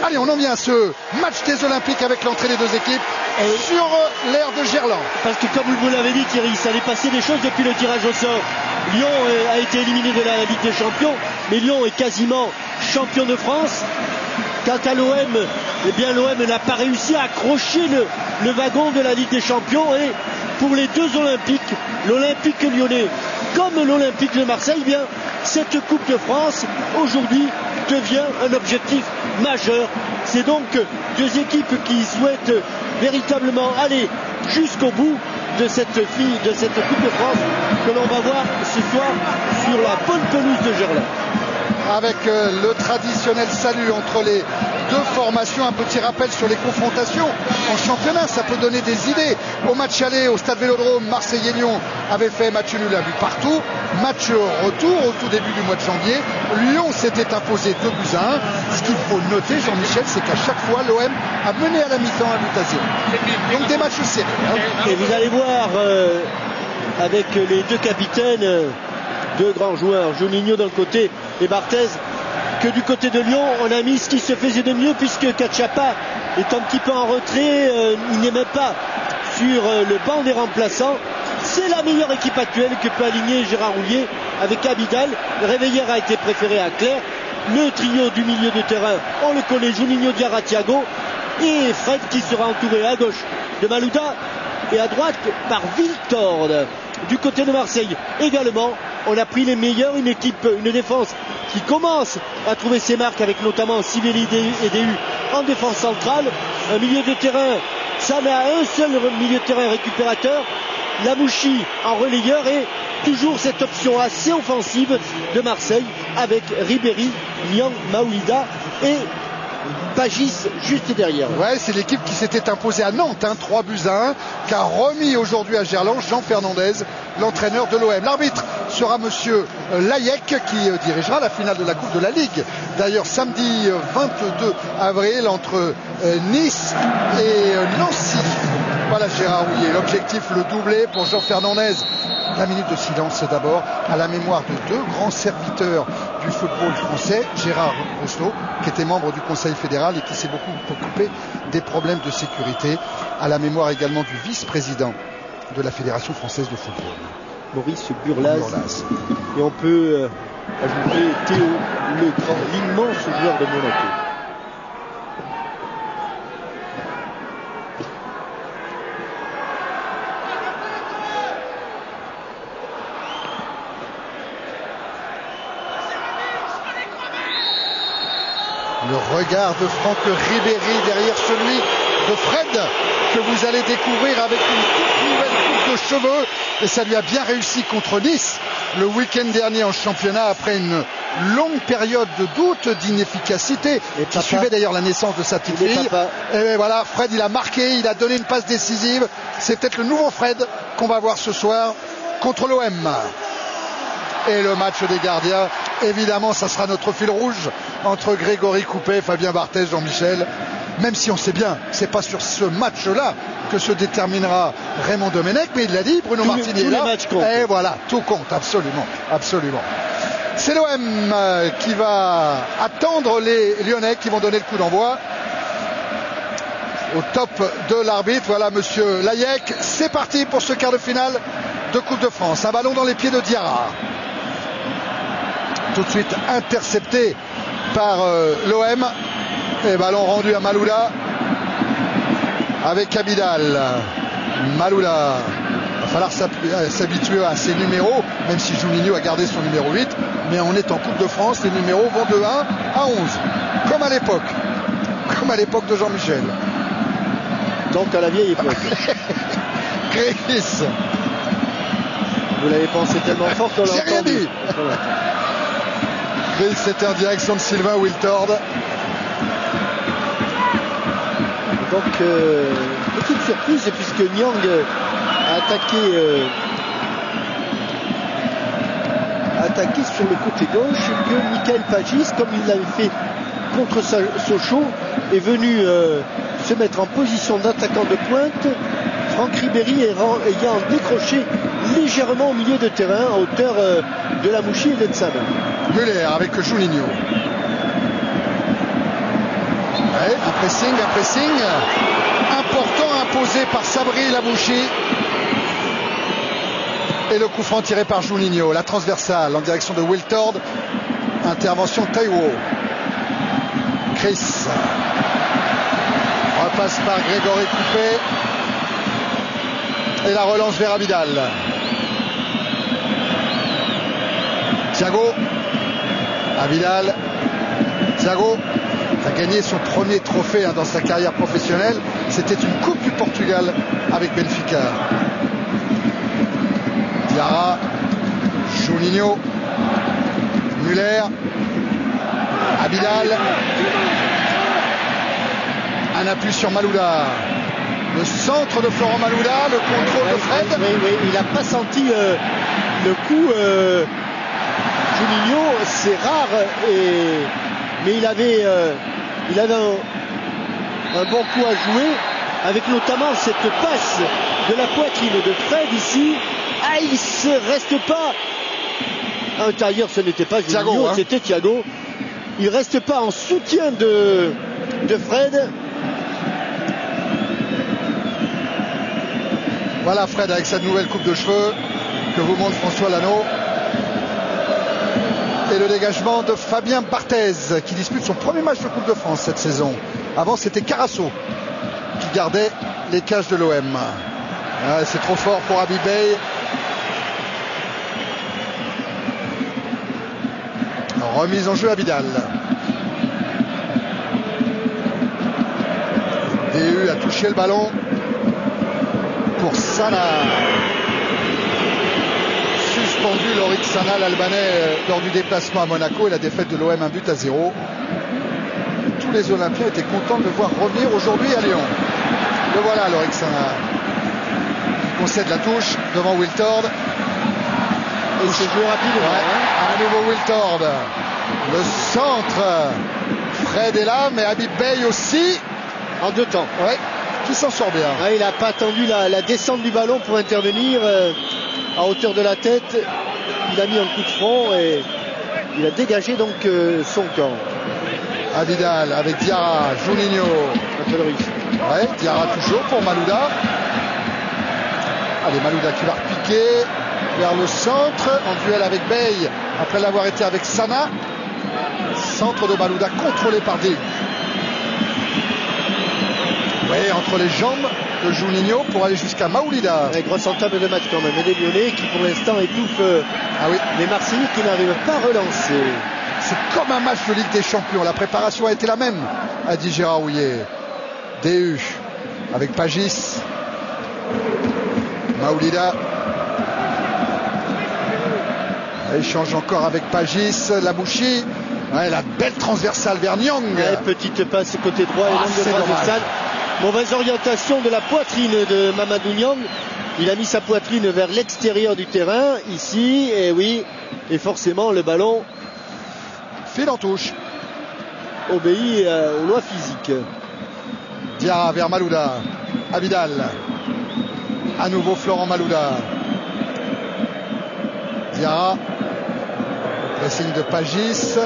Allez, on en vient à ce match des Olympiques avec l'entrée des deux équipes sur l'aire de Gerland. Parce que comme vous l'avez dit Thierry, ça allait passer des choses depuis le tirage au sort. Lyon a été éliminé de la Ligue des Champions, mais Lyon est quasiment champion de France. Quant à l'OM, eh bien l'OM n'a pas réussi à accrocher le wagon de la Ligue des Champions. Et pour les deux Olympiques, l'Olympique lyonnais comme l'Olympique de Marseille, eh bien cette Coupe de France aujourd'hui devient un objectif majeur. C'est donc deux équipes qui souhaitent véritablement aller jusqu'au bout de cette Coupe de France que l'on va voir ce soir sur la bonne pelouse de Gerland. Avec le traditionnel salut entre les deux formations, un petit rappel sur les confrontations en championnat, ça peut donner des idées. Au match aller au Stade Vélodrome, Marseille et Lyon avaient fait match nul à but partout. Match retour au tout début du mois de janvier, Lyon s'était imposé 2-1. Ce qu'il faut noter, Jean-Michel, c'est qu'à chaque fois l'OM a mené à la mi-temps 1-0. Donc des matchs serrés. Et vous allez voir avec les deux capitaines, deux grands joueurs, Juninho d'un côté et Barthez, que du côté de Lyon, on a mis ce qui se faisait de mieux, puisque Cachapa est un petit peu en retrait, il n'est même pas sur le banc des remplaçants. C'est la meilleure équipe actuelle que peut aligner Gérard Houllier avec Abidal. Réveillère a été préféré à Claire. Le trio du milieu de terrain, on le connaît, Juninho, Diarra, Thiago, et Fred qui sera entouré à gauche de Malouda et à droite par Viltord. Du côté de Marseille également, on a pris les meilleurs, une défense qui commence à trouver ses marques avec notamment Sivelli et Déhu en défense centrale, un milieu de terrain, ça n'a un seul milieu de terrain récupérateur, Lamouchi en relayeur et toujours cette option assez offensive de Marseille avec Ribéry, Niang, Maouida et Pagis juste derrière. Ouais, c'est l'équipe qui s'était imposée à Nantes, 3-1, qu'a remis aujourd'hui à Gerland Jean Fernandez, l'entraîneur de l'OM. L'arbitre sera monsieur Layek qui dirigera la finale de la Coupe de la Ligue. D'ailleurs, samedi 22 avril entre Nice et Nancy. Voilà Gérard Houllier. L'objectif, le doublé pour Jean Fernandez. La minute de silence d'abord à la mémoire de deux grands serviteurs du football français, Gérard Rousseau, qui était membre du Conseil fédéral et qui s'est beaucoup occupé des problèmes de sécurité, à la mémoire également du vice-président de la Fédération française de football, Maurice Burlaz. Et on peut ajouter Théo, l'immense joueur de Monaco. Le regard de Franck Ribéry derrière celui de Fred que vous allez découvrir avec une toute nouvelle coupe de cheveux, et ça lui a bien réussi contre Nice le week-end dernier en championnat après une longue période de doute, d'inefficacité qui suivait d'ailleurs la naissance de sa petite fille. Et voilà, Fred il a marqué, il a donné une passe décisive. C'est peut-être le nouveau Fred qu'on va voir ce soir contre l'OM. Et le match des gardiens, évidemment, ça sera notre fil rouge entre Grégory Coupet, Fabien Barthez, Jean-Michel. Même si on sait bien, c'est pas sur ce match-là que se déterminera Raymond Domenech, mais il l'a dit, Bruno Martini est là. Et voilà, tout compte, absolument, absolument. C'est l'OM qui va attendre les Lyonnais qui vont donner le coup d'envoi. Au top de l'arbitre, voilà monsieur Layek. C'est parti pour ce quart de finale de Coupe de France. Un ballon dans les pieds de Diarra. Tout de suite intercepté par l'OM. Et ballon rendu à Malouda avec Abidal. Malouda, il va falloir s'habituer à ses numéros, même si Juninho a gardé son numéro 8. Mais on est en Coupe de France, les numéros vont de 1 à 11. Comme à l'époque de Jean-Michel. Donc à la vieille époque. Chris. Vous l'avez pensé tellement fort qu'on l'a entendu. J'ai rien dit. Chris, c'était en direction de Sylvain Wiltord. Donc, petite surprise, puisque Niang a attaqué sur le côté gauche, que Michael Pagis, comme il l'avait fait contre Sochaux, est venu se mettre en position d'attaquant de pointe. Franck Ribéry ayant décroché légèrement au milieu de terrain, à hauteur de Lamouchi et d'Ensana. Muller avec Juninho. Ouais, un pressing important imposé par Sabri Lamouchi. Et le coup franc tiré par Juninho, la transversale en direction de Wiltord. Intervention Taiwo. Chris repasse par Grégory Coupé. Et la relance vers Abidal. Thiago. Abidal. Thiago a gagné son premier trophée dans sa carrière professionnelle. C'était une Coupe du Portugal avec Benfica. Diarra. Juninho. Muller. Abidal. Un appui sur Malouda. Le centre de Florent Malouda, le contrôle de Fred. Oui, il n'a pas senti le coup. Juninho, c'est rare, mais il avait un bon coup à jouer, avec notamment cette passe de la poitrine de Fred ici. Ah, il ne reste pas. À l'intérieur, ce n'était pas Juninho, c'était Thiago. Il ne reste pas en soutien de Fred. Voilà Fred avec sa nouvelle coupe de cheveux que vous montre François Lano. Et le dégagement de Fabien Barthez qui dispute son premier match de Coupe de France cette saison. Avant c'était Carasso qui gardait les cages de l'OM. C'est trop fort pour Habib Beye. Remise en jeu Abidal. DU a touché le ballon pour Sana. Suspendu Lorik Sana, l'Albanais, lors du déplacement à Monaco et la défaite de l'OM 1-0. Tous les Olympiens étaient contents de le voir revenir aujourd'hui à Lyon. Le voilà Lorik Sana. Il concède la touche devant Wiltord. Et c'est joué rapidement. À nouveau Wiltord. Le centre. Fred est là, mais Habib Beye aussi. En deux temps. Ouais, qui s'en sort bien. Il n'a pas attendu la descente du ballon pour intervenir à hauteur de la tête. Il a mis un coup de front et il a dégagé donc son camp. Abidal avec Diarra, Juninho. Un peu le risque. Ouais, Diarra toujours pour Malouda. Allez, Malouda qui va repiquer vers le centre en duel avec Beye après l'avoir été avec Sana. Centre de Malouda contrôlé par Deu. Oui, entre les jambes de Juninho pour aller jusqu'à Maoulida. Grosse entame de match quand même. Et les Lyonnais qui pour l'instant étouffent les Marseillais qui n'arrivent pas à relancer. C'est comme un match de Ligue des Champions. La préparation a été la même, a dit Gérard Houllier. DU avec Pagis. Maoulida. Échange encore avec Pagis. Lamouchi. Ouais, la belle transversale vers Nyang. Petite passe côté droit et longue transversale. Mauvaise orientation de la poitrine de Mamadou Niang. Il a mis sa poitrine vers l'extérieur du terrain, ici, et oui, et forcément le ballon file en touche. Obéit aux lois physiques. Diarra vers Malouda. Abidal. À nouveau Florent Malouda. Diarra. Pressing de Pagis.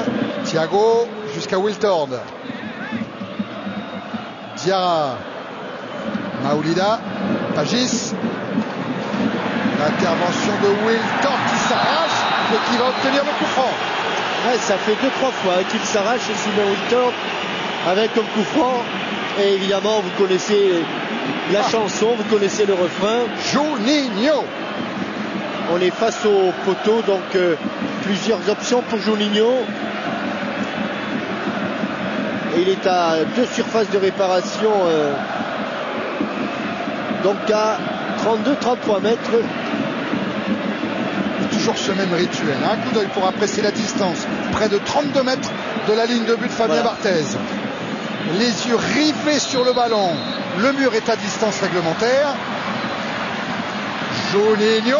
Thiago jusqu'à Wiltord. Diarra. Maoulida. Pagis. L'intervention de Wiltord qui s'arrache et qui va obtenir le coup franc. Ça fait 2-3 fois qu'il s'arrache Simon Wiltord avec un coup franc. Et évidemment, vous connaissez la chanson, vous connaissez le refrain. Juninho. On est face au poteau, donc plusieurs options pour Juninho. Et il est à 2 surfaces de réparation, donc à 32-33 mètres. Toujours ce même rituel. Un coup d'œil pour apprécier la distance. Près de 32 mètres de la ligne de but de Fabien Barthez. Les yeux rivés sur le ballon. Le mur est à distance réglementaire. Juninho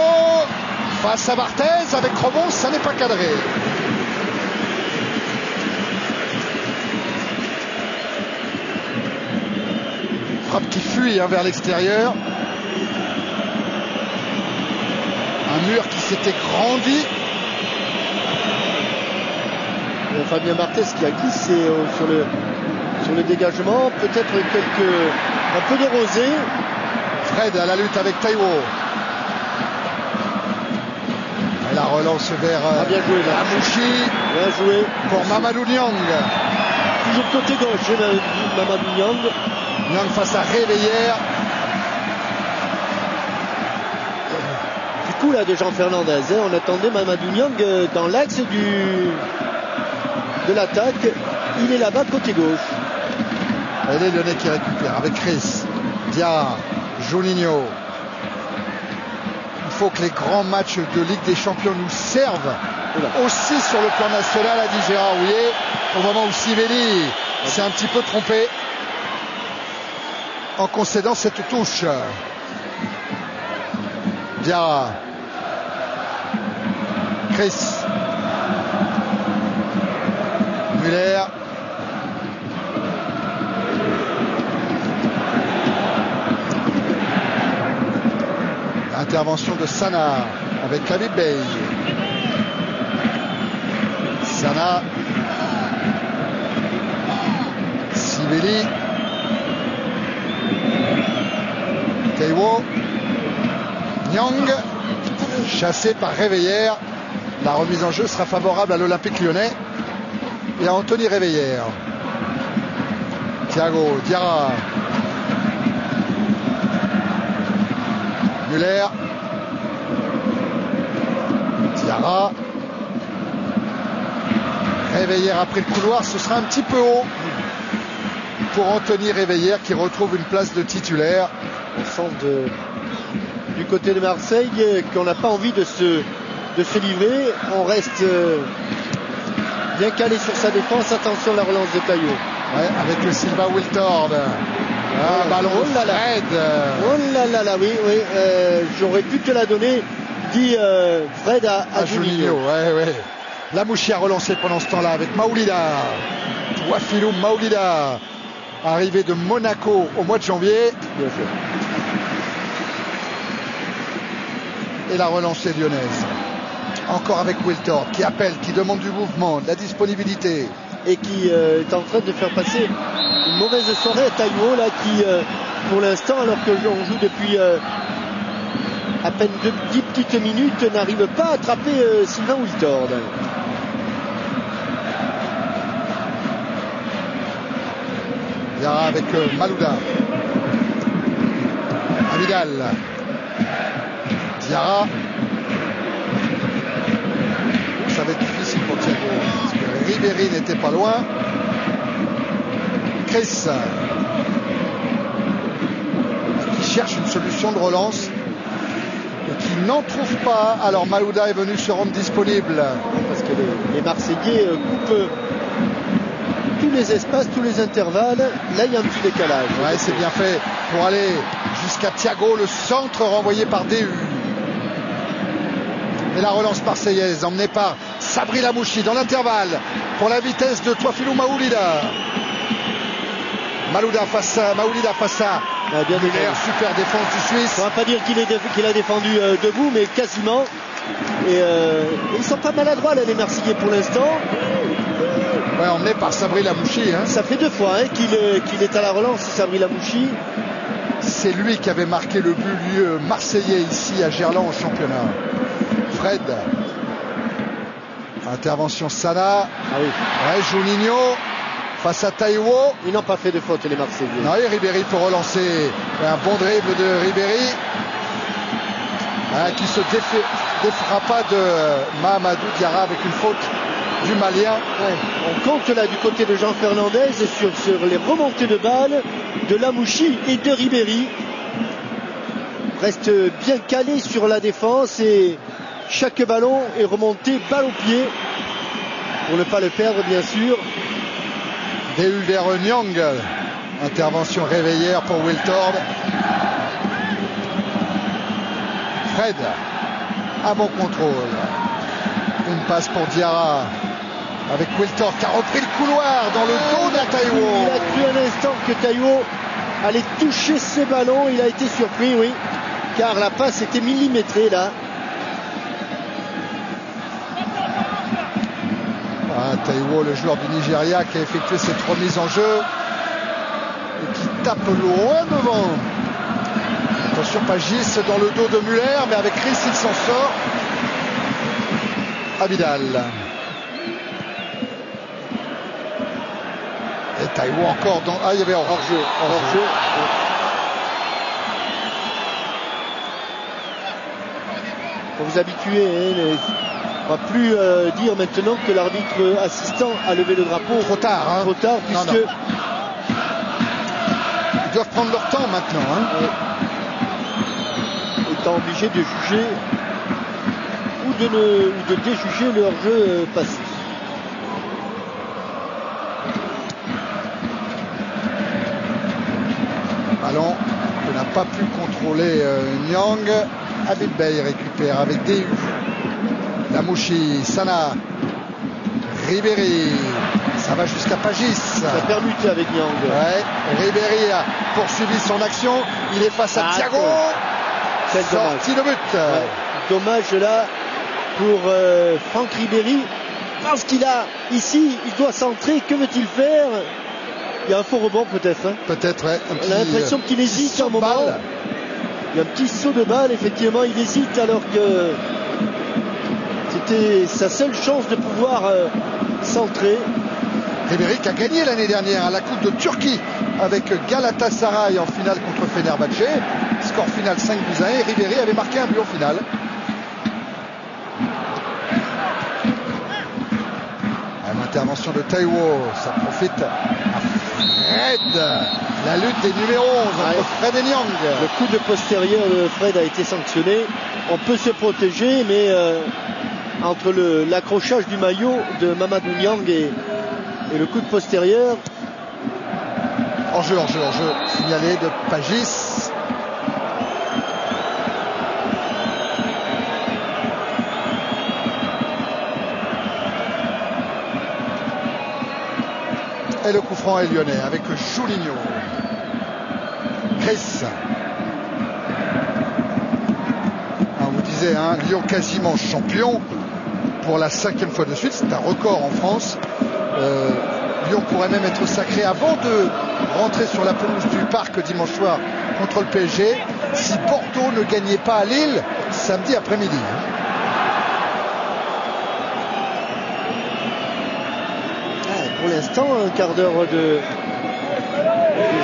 face à Barthez avec rebond, ça n'est pas cadré. Frappe qui fuit vers l'extérieur. Un mur qui s'était grandi. Fabien Barthez qui a glissé sur sur le dégagement, peut-être un peu de rosée. Fred à la lutte avec Taiwo. Et la relance vers bien joué, là. Amouchi. Bien joué. Pour Mamadou Niang. Toujours côté gauche, Mamadou Niang. Niang face à Réveillère. Du coup, là, de Jean Fernandez, hein, on attendait Mamadou Niang dans l'axe de l'attaque. Il est là-bas, côté gauche. Et les Lyonnais qui récupèrent avec Chris. Diarra. Juninho. Il faut que les grands matchs de Ligue des Champions nous servent aussi sur le plan national, a dit Gérard Houllier, au moment où Sivelli s'est un petit peu trompé en concédant cette touche. Diarra. Chris. Muller. Intervention de Sana avec Khalid Bey. Sana. Sivelli. Taiwo. Niang. Chassé par Réveillère. La remise en jeu sera favorable à l'Olympique Lyonnais et à Anthony Réveillère. Thiago. Diarra. Muller. Diarra. Réveillère a pris le couloir, ce sera un petit peu haut pour Anthony Réveillère qui retrouve une place de titulaire. Au sens du côté de Marseille, qu'on n'a pas envie de se livrer. On reste bien calé sur sa défense. Attention à la relance de Taillot. Ouais, avec le Silva Wiltord. Ballon oh là là. Fred. Oh là là là, oui. J'aurais pu te la donner, dit Fred à Juninho. Ouais. Lamouchi a relancé pendant ce temps-là avec Maoulida. Touafilou Maoulida, arrivé de Monaco au mois de janvier. Bien fait. Et la relance est lyonnaise. Encore avec Wiltord qui appelle, qui demande du mouvement, de la disponibilité. Et qui est en train de faire passer une mauvaise soirée à Taïwo, là, qui pour l'instant, alors que l'on joue depuis à peine 10 petites minutes, n'arrive pas à attraper Sylvain Wiltord. Diarra avec Malouda. Abidal. Diarra. Ça va être difficile pour Thiago. Parce que Ribéry n'était pas loin. Chris. Qui cherche une solution de relance. Et qui n'en trouve pas. Alors Malouda est venu se rendre disponible. Parce que les Marseillais coupent tous les espaces, tous les intervalles. Là, il y a un petit décalage. Ouais, c'est bien fait pour aller jusqu'à Thiago, le centre renvoyé par DU. Et la relance marseillaise emmenée par Sabri Lamouchi dans l'intervalle pour la vitesse de Touafilou Maoulida. Maoulida face à bien Muller, super défense du Suisse. On ne va pas dire qu'il a défendu debout, mais quasiment. Et ils sont pas maladroits là, les Marseillais pour l'instant. Ouais, emmené par Sabri Lamouchi. Hein. Ça fait 2 fois qu'il est à la relance, Sabri Lamouchi. C'est lui qui avait marqué le but marseillais ici à Gerland au championnat. Fred. Intervention Sana. Ah oui. Ouais, Juninho face à Taiwo. Ils n'ont pas fait de faute les Marseillais. Non, et Ribéry peut relancer. Un bon dribble de Ribéry. Qui se défera pas de Mahamadou Diarra avec une faute du Malien. Ouais. On compte là du côté de Jean Fernandez sur les remontées de balles de Lamouchi et de Ribéry. Reste bien calé sur la défense et chaque ballon est remonté balle au pied pour ne pas le perdre bien sûr. DU vers Niang. Intervention Réveillère pour Wiltord. Fred. Un bon contrôle. Une passe pour Diarra. Avec Wiltord qui a repris le couloir dans le dos de Taiwo. Il a cru un instant que Taiwo allait toucher ce ballon. Il a été surpris, oui. Car la passe était millimétrée là. Taiwo, le joueur du Nigeria qui a effectué cette remise en jeu. tape loin devant. Attention, Pagis dans le dos de Muller, mais avec Chris il s'en sort. Abidal. Et Taiwo encore dans... Ah, il y avait hors-jeu. Hors-jeu. Faut vous habituer, hein, on va plus dire maintenant que l'arbitre assistant a levé le drapeau. Trop tard, hein. Trop tard, puisque... Non. Ils doivent prendre leur temps maintenant, hein. Étant obligé de juger ou de déjuger le hors-jeu passé. Ballon que n'a pas pu contrôler Nyang. Habib Bey récupère avec DU. Lamouchi, Sana, Ribéry. Ça va jusqu'à Pagis. Ça a permuté avec Nyang. Ouais, Ribéry a poursuivi son action. Il est face à Thiago. Quel sortie de but. Ouais. Dommage là pour Franck Ribéry. Parce qu'il a ici, il doit centrer. Que veut-il faire? Il y a un faux rebond peut-être. Hein. Peut-être, ouais. On a l'impression qu'il hésite un moment. Il y a un petit saut de balle, effectivement, il hésite alors que c'était sa seule chance de pouvoir centrer. Ribéry qui a gagné l'année dernière à la Coupe de Turquie avec Galatasaray en finale contre Fenerbahçe. Score final 5-1 et Ribéry avait marqué un but au final. L'intervention de Taiwo, ça profite à Fred. La lutte des numéros 11 entre Fred et Nyang. Le coup de postérieur de Fred a été sanctionné. On peut se protéger, mais entre l'accrochage du maillot de Mamadou Niang et le coup de postérieur. Hors-jeu. Signalé de Pagis. Et le coup franc est lyonnais avec Julinho. Chris. On vous disait, hein, Lyon quasiment champion pour la 5e fois de suite. C'est un record en France. Lyon pourrait même être sacré avant de rentrer sur la pelouse du Parc dimanche soir contre le PSG si Bordeaux ne gagnait pas à Lille samedi après-midi. Pour l'instant, un quart d'heure de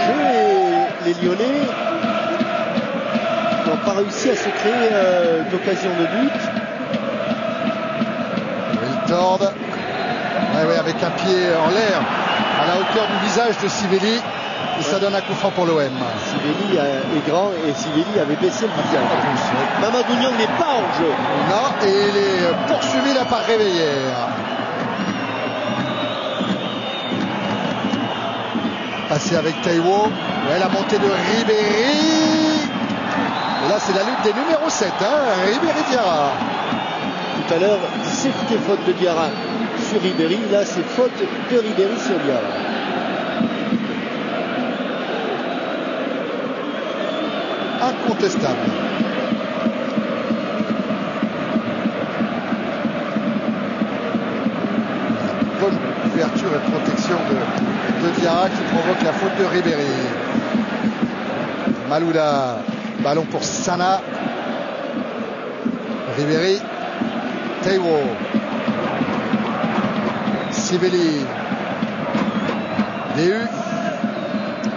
jeu et les Lyonnais n'ont pas réussi à se créer d'occasion de but. Wiltord, avec un pied en l'air à la hauteur du visage de Sivelli et ça donne un coup franc pour l'OM. Sivelli est grand et Sivelli avait baissé le visage. Mamadou Niang n'est pas en jeu. Non, et il est poursuivi là par Réveillère. Passé avec Taiwo. Ouais, la montée de Ribéry. Et là, c'est la lutte des numéros 7. Hein, Ribéry Diarra. Tout à l'heure, c'était faute de Diarra sur Ribéry. Là, c'est faute de Ribéry sur Diarra. Incontestable. Bonne couverture et protection de Diarra qui provoque la faute de Ribéry. Malouda, ballon pour Sana. Ribéry, Taiwo, Sivelli, DU.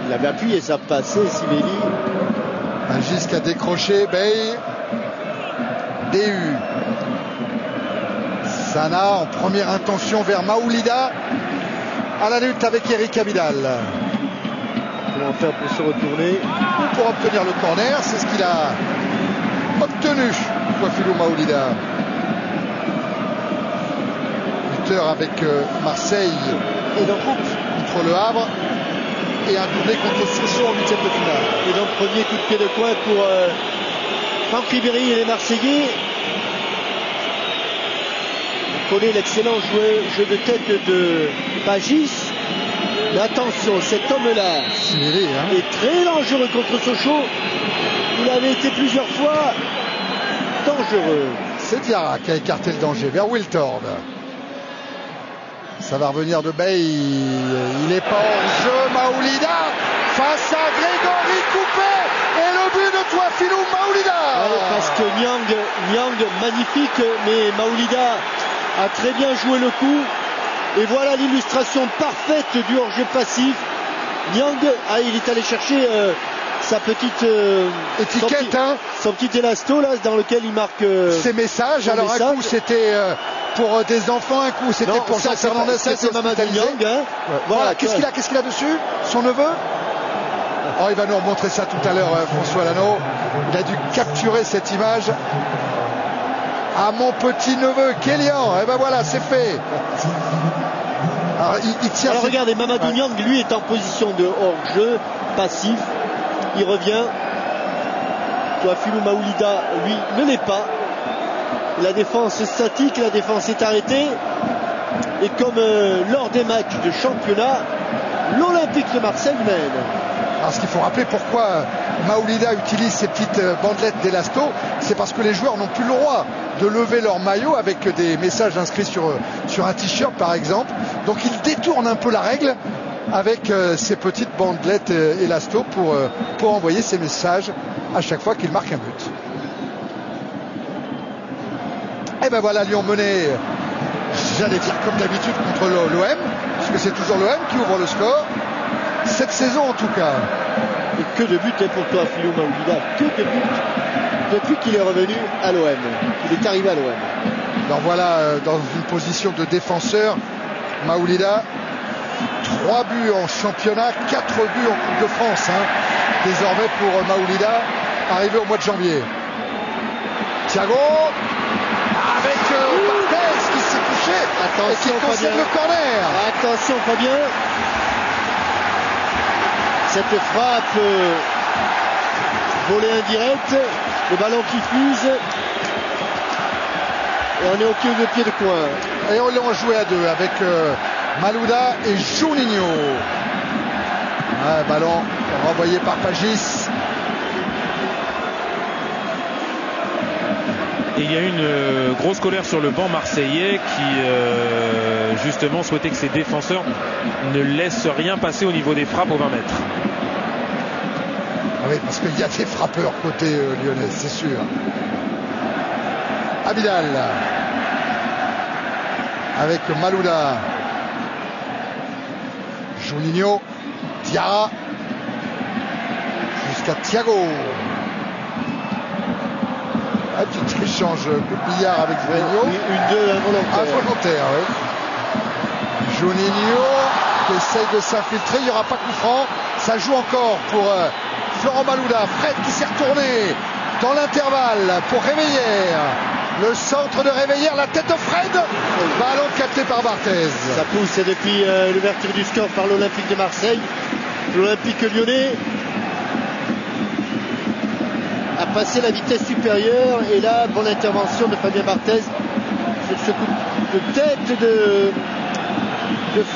Il avait appuyé sa passée, Sivelli. Magis qui a décroché, Bey, DU. Sana en première intention vers Maoulida. À la lutte avec Eric Abidal. Comment faire pour se retourner ou pour obtenir le corner, c'est ce qu'il a obtenu, Kouafilou Maoulida. Buteur avec Marseille en coupe contre le Havre et un doublé contre Sochaux en 8e de finale. Et donc premier coup de pied de coin pour Franck Ribéry et les Marseillais. On connaît l'excellent jeu de tête de Pagis. Mais attention, cet homme-là est très dangereux contre Sochaux. Il avait été plusieurs fois dangereux. C'est Diarra qui a écarté le danger vers Wiltord. Ça va revenir de Bey. Il n'est pas hors jeu. Maoulida face à Grégory Coupé et le but de Touafilou Maoulida. Ouais, parce que Niang magnifique, mais Maoulida a très bien joué le coup. Et voilà l'illustration parfaite du hors-jeu passif. Niang, il est allé chercher sa petite étiquette, son petit élasto là, dans lequel il marque ses messages. Alors un coup c'était pour des enfants, un coup c'était pour Jean Fernandez. Ça c'est Mamadou Niang. Ouais. Voilà, qu'est-ce qu'il a dessus? Son neveu? Oh, il va nous remontrer ça tout à l'heure, François Lano. Il a dû capturer cette image. À mon petit neveu Kélian. Et ben voilà, c'est fait. Alors, il tient. Alors regardez, Mamadou Niang, lui, est en position de hors-jeu passif. Il revient. Touafilou Maoulida, lui, ne l'est pas. La défense statique, la défense est arrêtée. Et comme lors des matchs de championnat, l'Olympique de Marseille mène. Alors ce qu'il faut rappeler, pourquoi Maoulida utilise ces petites bandelettes d'élasto, c'est parce que les joueurs n'ont plus le droit de lever leur maillot avec des messages inscrits sur un t-shirt par exemple. Donc il détourne un peu la règle avec ces petites bandelettes élasto pour envoyer ces messages à chaque fois qu'il marque un but. Et ben voilà, Lyon mené, j'allais dire comme d'habitude, contre l'OM, puisque c'est toujours l'OM qui ouvre le score. Cette saison en tout cas. Et que de buts pour Touafilou Maoulida, que de buts depuis qu'il est revenu à l'OM, qu'il est arrivé à l'OM. Alors voilà, dans une position de défenseur, Maoulida, 3 buts en championnat, 4 buts en Coupe de France, désormais pour Maoulida, arrivé au mois de janvier. Thiago, avec Barthez qui s'est couché et qui concède le corner. Attention Fabien. Cette frappe volée indirecte, le ballon qui fuse, et on est au pied de coin. Et on l'a joué à deux avec Malouda et Juninho. Ballon renvoyé par Pagis. Et il y a une grosse colère sur le banc marseillais qui justement souhaitait que ses défenseurs ne laissent rien passer au niveau des frappes aux 20 mètres. Ah oui, parce qu'il y a des frappeurs côté lyonnais, c'est sûr. Abidal avec Malouda, Juninho, Diarra jusqu'à Thiago. Un petit échange coup de billard avec Juninho. Une involontaire. Oui. Juninho qui essaye de s'infiltrer. Il n'y aura pas coup franc. Ça joue encore pour Florent Malouda. Fred qui s'est retourné dans l'intervalle pour Réveillère. Le centre de Réveillère, la tête de Fred. Ballon capté par Barthez. Ça pousse depuis l'ouverture du score par l'Olympique de Marseille. L'Olympique lyonnais a passé la vitesse supérieure, et là, bonne intervention de Fabien Barthez sur ce coup de tête de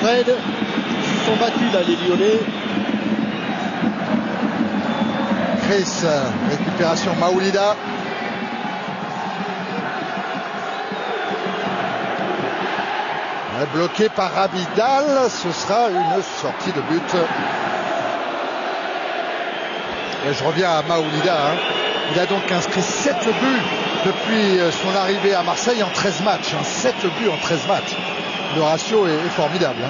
Fred. Ils se sont battus là, les Lyonnais. Chris, récupération Maoulida. Bloqué par Abidal, ce sera une sortie de but. Et je reviens à Maoulida. Il a donc inscrit 7 buts depuis son arrivée à Marseille en 13 matchs. 7 buts en 13 matchs. Le ratio est formidable.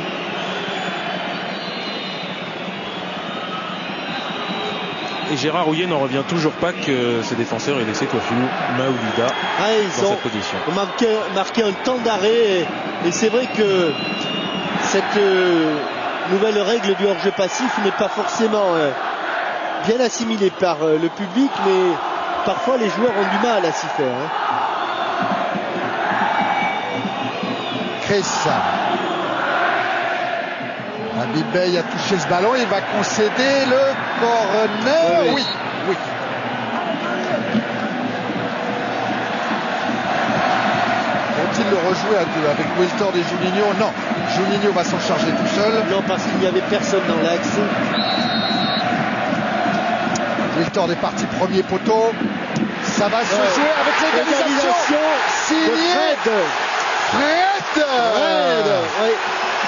Et Gérard Houllier n'en revient toujours pas que ses défenseurs aient laissé Touafilou Maoulida dans cette position. Ils ont marqué un temps d'arrêt, et c'est vrai que cette nouvelle règle du hors-jeu passif n'est pas forcément bien assimilée par le public, mais parfois les joueurs ont du mal à s'y faire. Chris. Habib Bey a touché ce ballon, il va concéder le corner. Oui. Vont-ils le rejouer à deux avec Wiltord et Juninho? Non, Juninho va s'en charger tout seul. Non, parce qu'il n'y avait personne dans l'axe. Wiltord est parti premier poteau. Ça va se jouer avec l'égalisation signée Fred. Oui.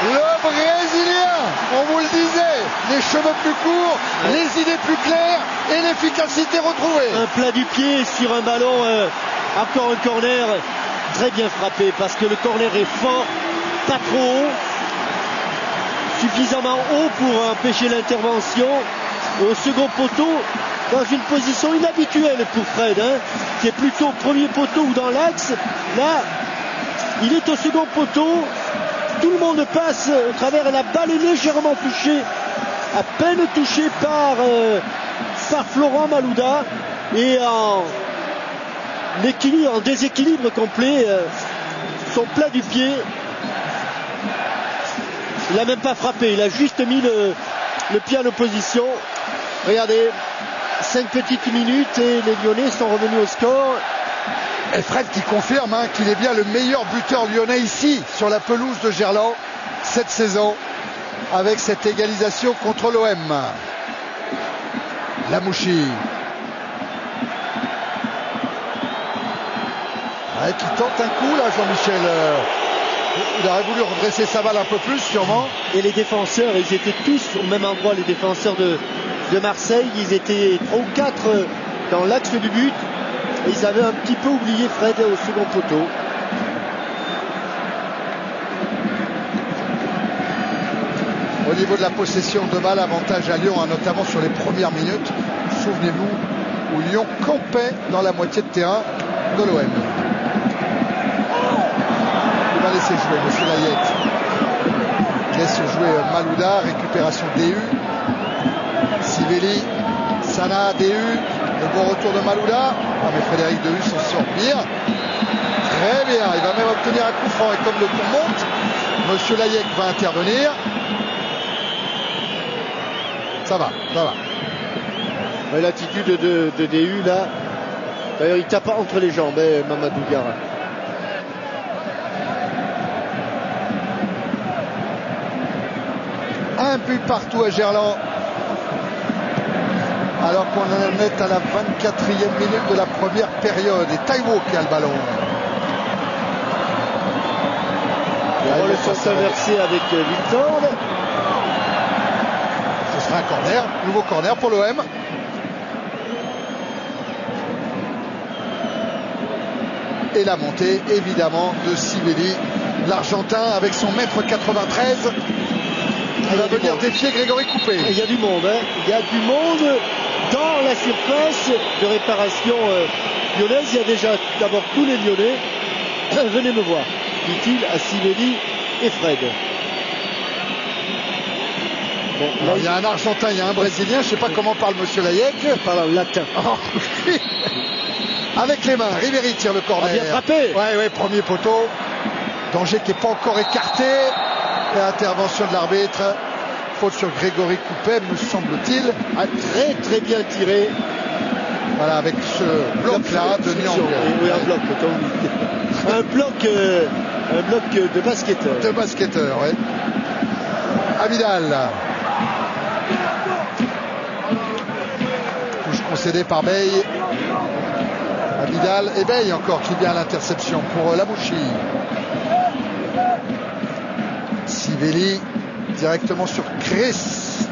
Le Brésilien, on vous le disait, les cheveux plus courts, les idées plus claires et l'efficacité retrouvée. Un plat du pied sur un ballon, encore un corner, très bien frappé parce que le corner est fort, pas trop haut, suffisamment haut pour empêcher l'intervention. Au second poteau, dans une position inhabituelle pour Fred, qui est plutôt au premier poteau ou dans l'axe. Là, il est au second poteau. Tout le monde passe au travers et la balle est légèrement touchée, à peine touchée par Florent Malouda, et en déséquilibre complet, son plat du pied. Il n'a même pas frappé, il a juste mis le pied en opposition. Regardez, 5 petites minutes et les Lyonnais sont revenus au score. Et Fred qui confirme qu'il est bien le meilleur buteur lyonnais ici, sur la pelouse de Gerland, cette saison, avec cette égalisation contre l'OM. Lamouchi. Qui tente un coup là, Jean-Michel. Il aurait voulu redresser sa balle un peu plus, sûrement. Et les défenseurs, ils étaient tous au même endroit, les défenseurs de Marseille. Ils étaient 3 ou 4 dans l'axe du but. Et ils avaient un petit peu oublié Fred au second poteau. Au niveau de la possession de balle, avantage à Lyon, notamment sur les premières minutes. Souvenez-vous, où Lyon campait dans la moitié de terrain de l'OM. Il va laisser jouer M. Layet. Laisse jouer Malouda, récupération DU. Sivelli, Sana, DU. Le bon retour de Malouda. Mais Frédéric DU s'en sort bien. Très bien. Il va même obtenir un coup franc. Et comme le coup monte, M. Layet va intervenir. Ça va. L'attitude de DU là. D'ailleurs, il tape entre les jambes, Mamadou Diarra. Un but partout à Gerland. Alors qu'on en est à la 24e minute de la première période. Et Taiwo qui a le ballon. Les rôles sont inversés avec Victor. Ce sera un corner. Nouveau corner pour l'OM. Et la montée évidemment de Sivelli, l'Argentin avec son mètre 93. Il va venir défier Grégory Coupé. Il y a du monde, il y a du monde dans la surface de réparation lyonnaise. Il y a déjà d'abord tous les Lyonnais. Venez me voir, dit-il à Sivelli et Fred. Bon, là, il y a un Argentin, il y a un Brésilien, je ne sais pas comment parle Monsieur Layek. Il parle en latin. Avec les mains, Ribéry tire le corner. Bien frappé. Ouais, premier poteau. Danger qui n'est pas encore écarté. Et intervention de l'arbitre. Faute sur Grégory Coupé, me semble-t-il. Très bien tiré. Voilà, avec ce bloc-là de Nyang. Oui, un bloc de basketteur. De basketteur, oui. Abidal. Touche concédée par Bey. Abidal et Bey encore qui vient à l'interception pour Lamouchi. Sivelli directement sur Chris.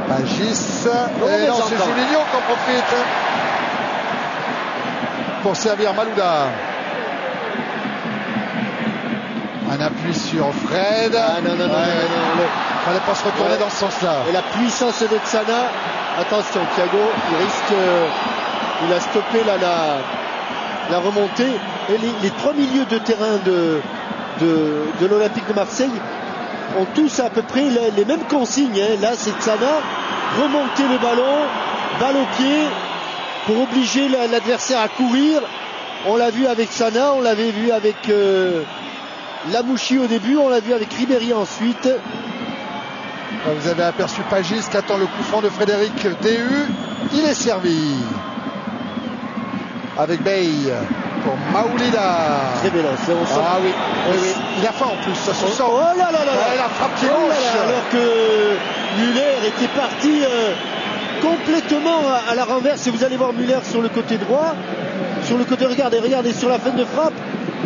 Pagis. Et non, c'est Juninho qui en profite pour servir Malouda. Un appui sur Fred. Non. Fallait pas se retourner dans ce sens-là. Et la puissance de Tsana. Attention, Thiago, il a stoppé la remontée. Et les 3 milieux de terrain de l'Olympique de Marseille ont tous à peu près les mêmes consignes. Là, c'est Tsana, remonter le ballon, balle au pied, pour obliger l'adversaire à courir. On l'a vu avec Tsana, on l'avait vu avec Lamouchi au début, on l'a vu avec Ribéry ensuite. Vous avez aperçu Pagis qui attend le coup franc de Frédéric DU. Il est servi. Avec Bey pour Maoulida. Très véloce. Ah oui. Il a faim en plus, ça se sent. Oh là là. La frappe qui gauche. Alors que Müller était parti complètement à la renverse. Et vous allez voir Müller sur le côté droit. Sur le côté, regardez, sur la fin de frappe.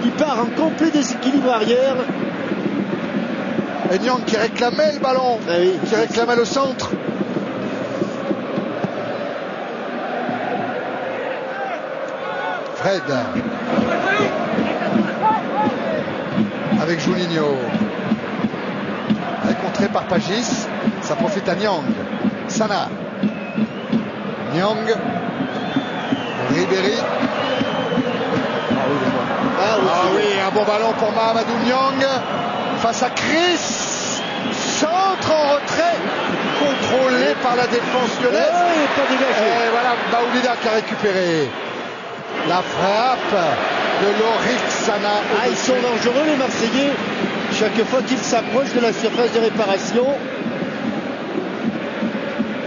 il part en complet déséquilibre arrière. Et Nyang qui réclamait le ballon, Ah oui, qui réclamait le centre. Fred avec Juninho, contré par Pagis, ça profite à Nyang. Sana, Nyang, Ribéry. Ah oui, un bon ballon pour Mahamadou Nyang face à Chris. Centre en retrait, contrôlé par la défense lyonnaise. Et voilà Baoulida qui a récupéré. La frappe de Lorik Sana. Ah, ils sont dangereux les Marseillais. Chaque fois qu'ils s'approchent de la surface de réparation.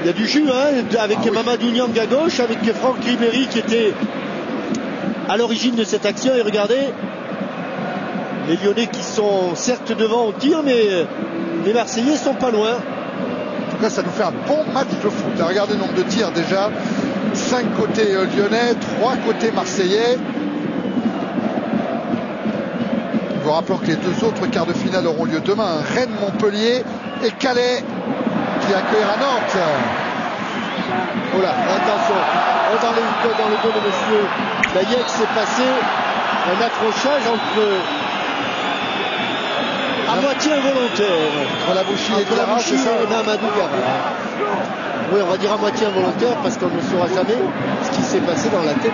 Il y a du jus hein, avec Mahamadou Nyang à gauche, avec Franck Ribéry qui était à l'origine de cette action. Et regardez, les Lyonnais qui sont certes devant au tir, mais les Marseillais sont pas loin. En tout cas, ça nous fait un bon match de foot. Regardez le nombre de tirs déjà. 5 côtés lyonnais, 3 côtés marseillais. Nous vous rappelons que les 2 autres quarts de finale auront lieu demain. Rennes, Montpellier et Calais qui accueillera Nantes. Oh là, attention. Dans le dos de monsieur Layek, s'est passé un accrochage à moitié involontaire. Entre la Bouchy et Mahamadou Diarra. Oui, on va dire à moitié involontaire parce qu'on ne saura jamais ce qui s'est passé dans la tête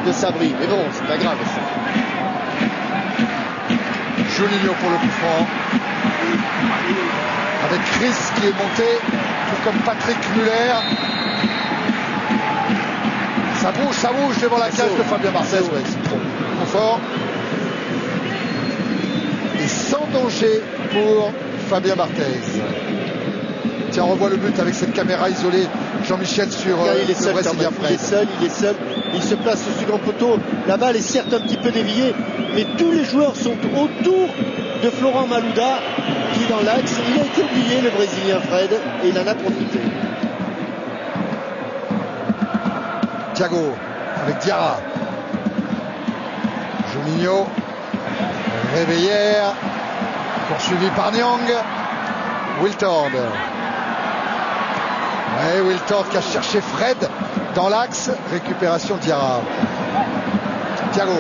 de Sabri. Mais bon, c'est pas grave. Juninho pour le coup franc. Avec Chris qui est monté, tout comme Patrick Muller. Ça bouge devant la cage de Fabien Barthez. Ouais, c'est trop fort. Et sans danger pour Fabien Barthez. Tiens, on revoit le but avec cette caméra isolée. Jean-Michel sur il est seul, il est seul. Il se place au second poteau. La balle est certes un petit peu déviée, mais tous les joueurs sont autour de Florent Malouda qui est dans l'axe. Il a été oublié, le Brésilien Fred, et il en a profité. Thiago avec Diarra. Juninho. Réveillère. Poursuivi par Nyang. Wiltord. Ouais, Wiltord qui a cherché Fred dans l'axe. Récupération Diarra. Thiago.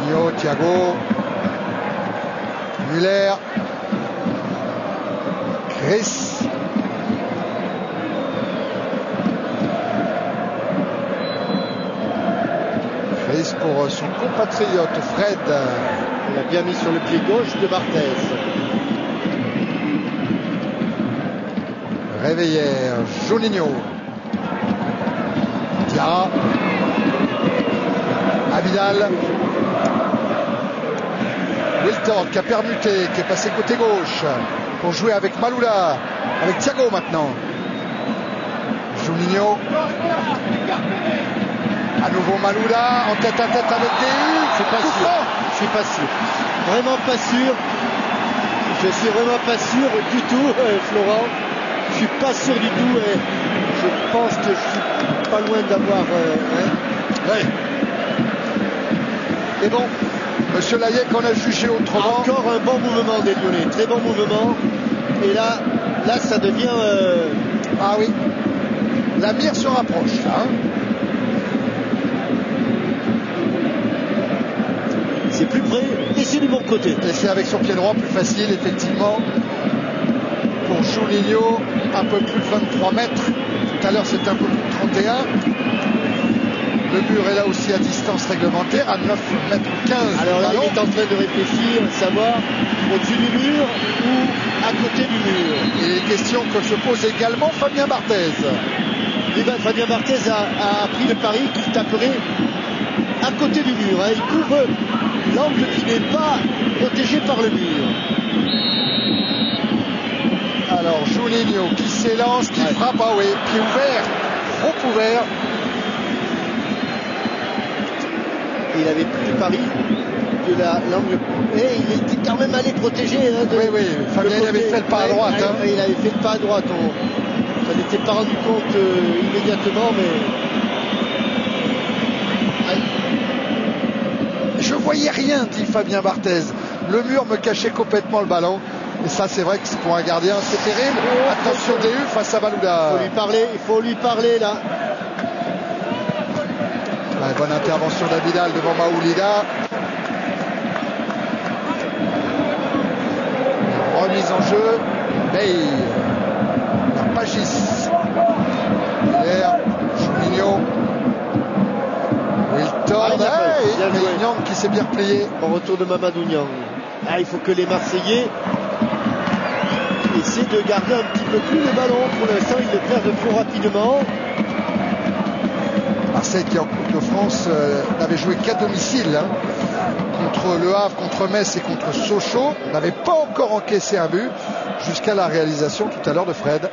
Juninho, Thiago. Muller. Chris. Pour son compatriote Fred. Il a bien mis sur le pied gauche de Barthez. Réveillère, Juninho. Diarra. Abidal. Wiltord qui a permuté, qui est passé côté gauche pour jouer avec Maloula, avec Thiago maintenant. Juninho. À nouveau Maloula en tête à tête avec Déhu. C'est pas sûr. Je suis pas sûr. Vraiment pas sûr. Je suis vraiment pas sûr du tout, Florent. Je suis pas sûr du tout. Et je pense que je suis pas loin d'avoir. Ouais. Et bon, monsieur Layek, on a jugé autrement. Encore un bon mouvement des Lyonnais. Très bon mouvement. Et là ça devient. Ah oui. La mire se rapproche. Hein. C'est plus près et c'est du bon côté. Et c'est avec son pied droit plus facile, effectivement. Pour Juninho, un peu plus de 23 mètres. Tout à l'heure, c'était un peu plus de 31. Le mur est là aussi à distance réglementaire, à 9 mètres 15. Alors là, il est en train de réfléchir, savoir au-dessus du mur ou à côté du mur. Et les questions que se pose également Fabien Barthez. Et ben, Fabien Barthez a pris le pari qu'il taperait à côté du mur. Hein. Il couvre l'angle qui n'est pas protégé par le mur. Alors Juninho qui s'élance, qui frappe, ah oui, pied ouvert, trop ouvert. Et il avait pris le pari de l'angle. Et il était quand même allé protéger. Hein, oui, Fabien il avait fait le pas à droite. Hein. Il avait fait le pas à droite. Ça n'était pas rendu compte immédiatement, mais. Je voyais rien, dit Fabien Barthez. Le mur me cachait complètement le ballon. Et ça, c'est vrai que pour un gardien, c'est terrible. Attention DU face à Malouda. Il faut lui parler là. Ouais, bonne intervention d'Abidal devant Maoulida. Remise en jeu. Bey. Pagis. Hilaire. Juninho. Wilton. Et Nyang qui s'est bien replié. En retour de Mamadou Niang. Ah, il faut que les Marseillais essaient de garder un petit peu plus le ballon. Pour l'instant, ils le perdent trop rapidement. Marseille qui en Coupe de France n'avait joué qu'à domicile contre Le Havre, contre Metz et contre Sochaux, n'avait pas encore encaissé un but jusqu'à la réalisation tout à l'heure de Fred.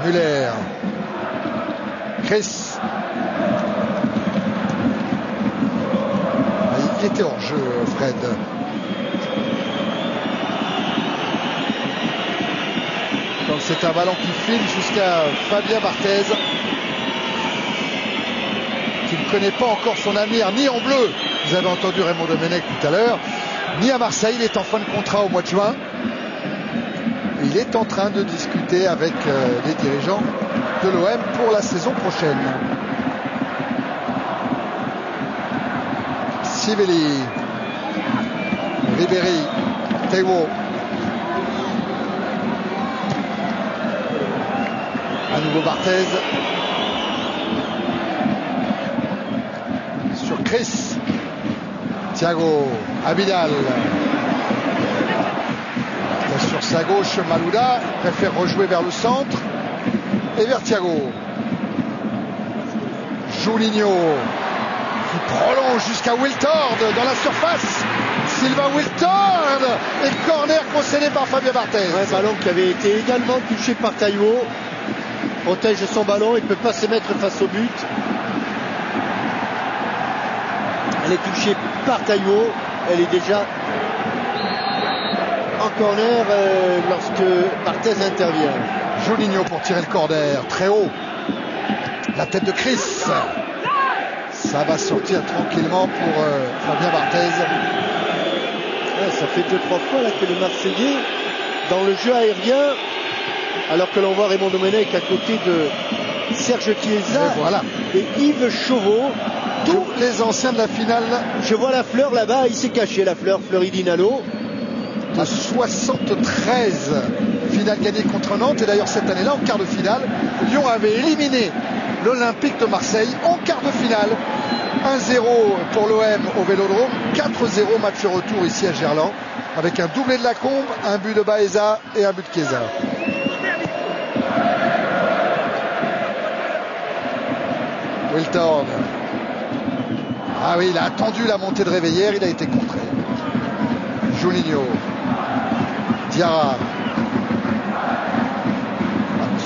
Muller, Chris, il était hors jeu Fred. Donc c'est un ballon qui file jusqu'à Fabien Barthez, qui ne connaît pas encore son avenir ni en bleu. Vous avez entendu Raymond Domenech tout à l'heure, ni à Marseille. Il est en fin de contrat au mois de juin. Il est en train de discuter avec les dirigeants de l'OM pour la saison prochaine. Sivelli, Ribéry, Taiwo. À nouveau Barthez. Sur Chris. Thiago, Abidal. Sur sa gauche, Malouda préfère rejouer vers le centre et vers Thiago. Juninho qui prolonge jusqu'à Wiltord dans la surface. Sylvain Wiltord et corner concédé par Fabien Barthez. Un ballon qui avait été également touché par Taiwo. Protège son ballon, il ne peut pas se mettre face au but. Elle est touchée par Taiwo. Elle est déjà en corner lorsque Barthez intervient. Juninho pour tirer le corner, très haut. La tête de Chris. Ça va sortir tranquillement pour Fabien Barthez. Ouais, ça fait 2-3 fois là, que les Marseillais, dans le jeu aérien, alors que l'on voit Raymond Domenech à côté de Serge Chiesa et Yves Chauveau, tous les anciens de la finale. Je vois la fleur là-bas, il s'est caché, la fleur Fleury Nalo. De 73 finales gagnées contre Nantes. Et d'ailleurs cette année-là, en quart de finale, Lyon avait éliminé l'Olympique de Marseille en quart de finale. 1-0 pour l'OM au Vélodrome, 4-0 match retour ici à Gerland, avec un doublé de Lacombe, un but de Baeza et un but de Chiesa. Wiltord. Ah oui, il a attendu la montée de Réveillère, il a été contré. Juninho. Diarra.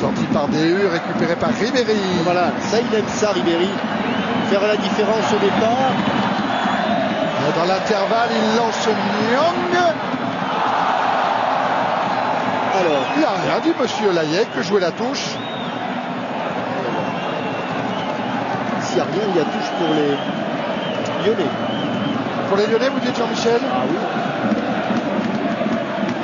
Sorti par DU, récupéré par Ribéry. Voilà, ça il aime ça Ribéry. Faire la différence au départ. Dans l'intervalle, il lance Nyang. Alors, il n'a rien dit, monsieur Layek, que jouer la touche. S'il n'y a rien, il y a touche pour les Lyonnais. Pour les Lyonnais, vous dites Jean-Michel? Ah oui.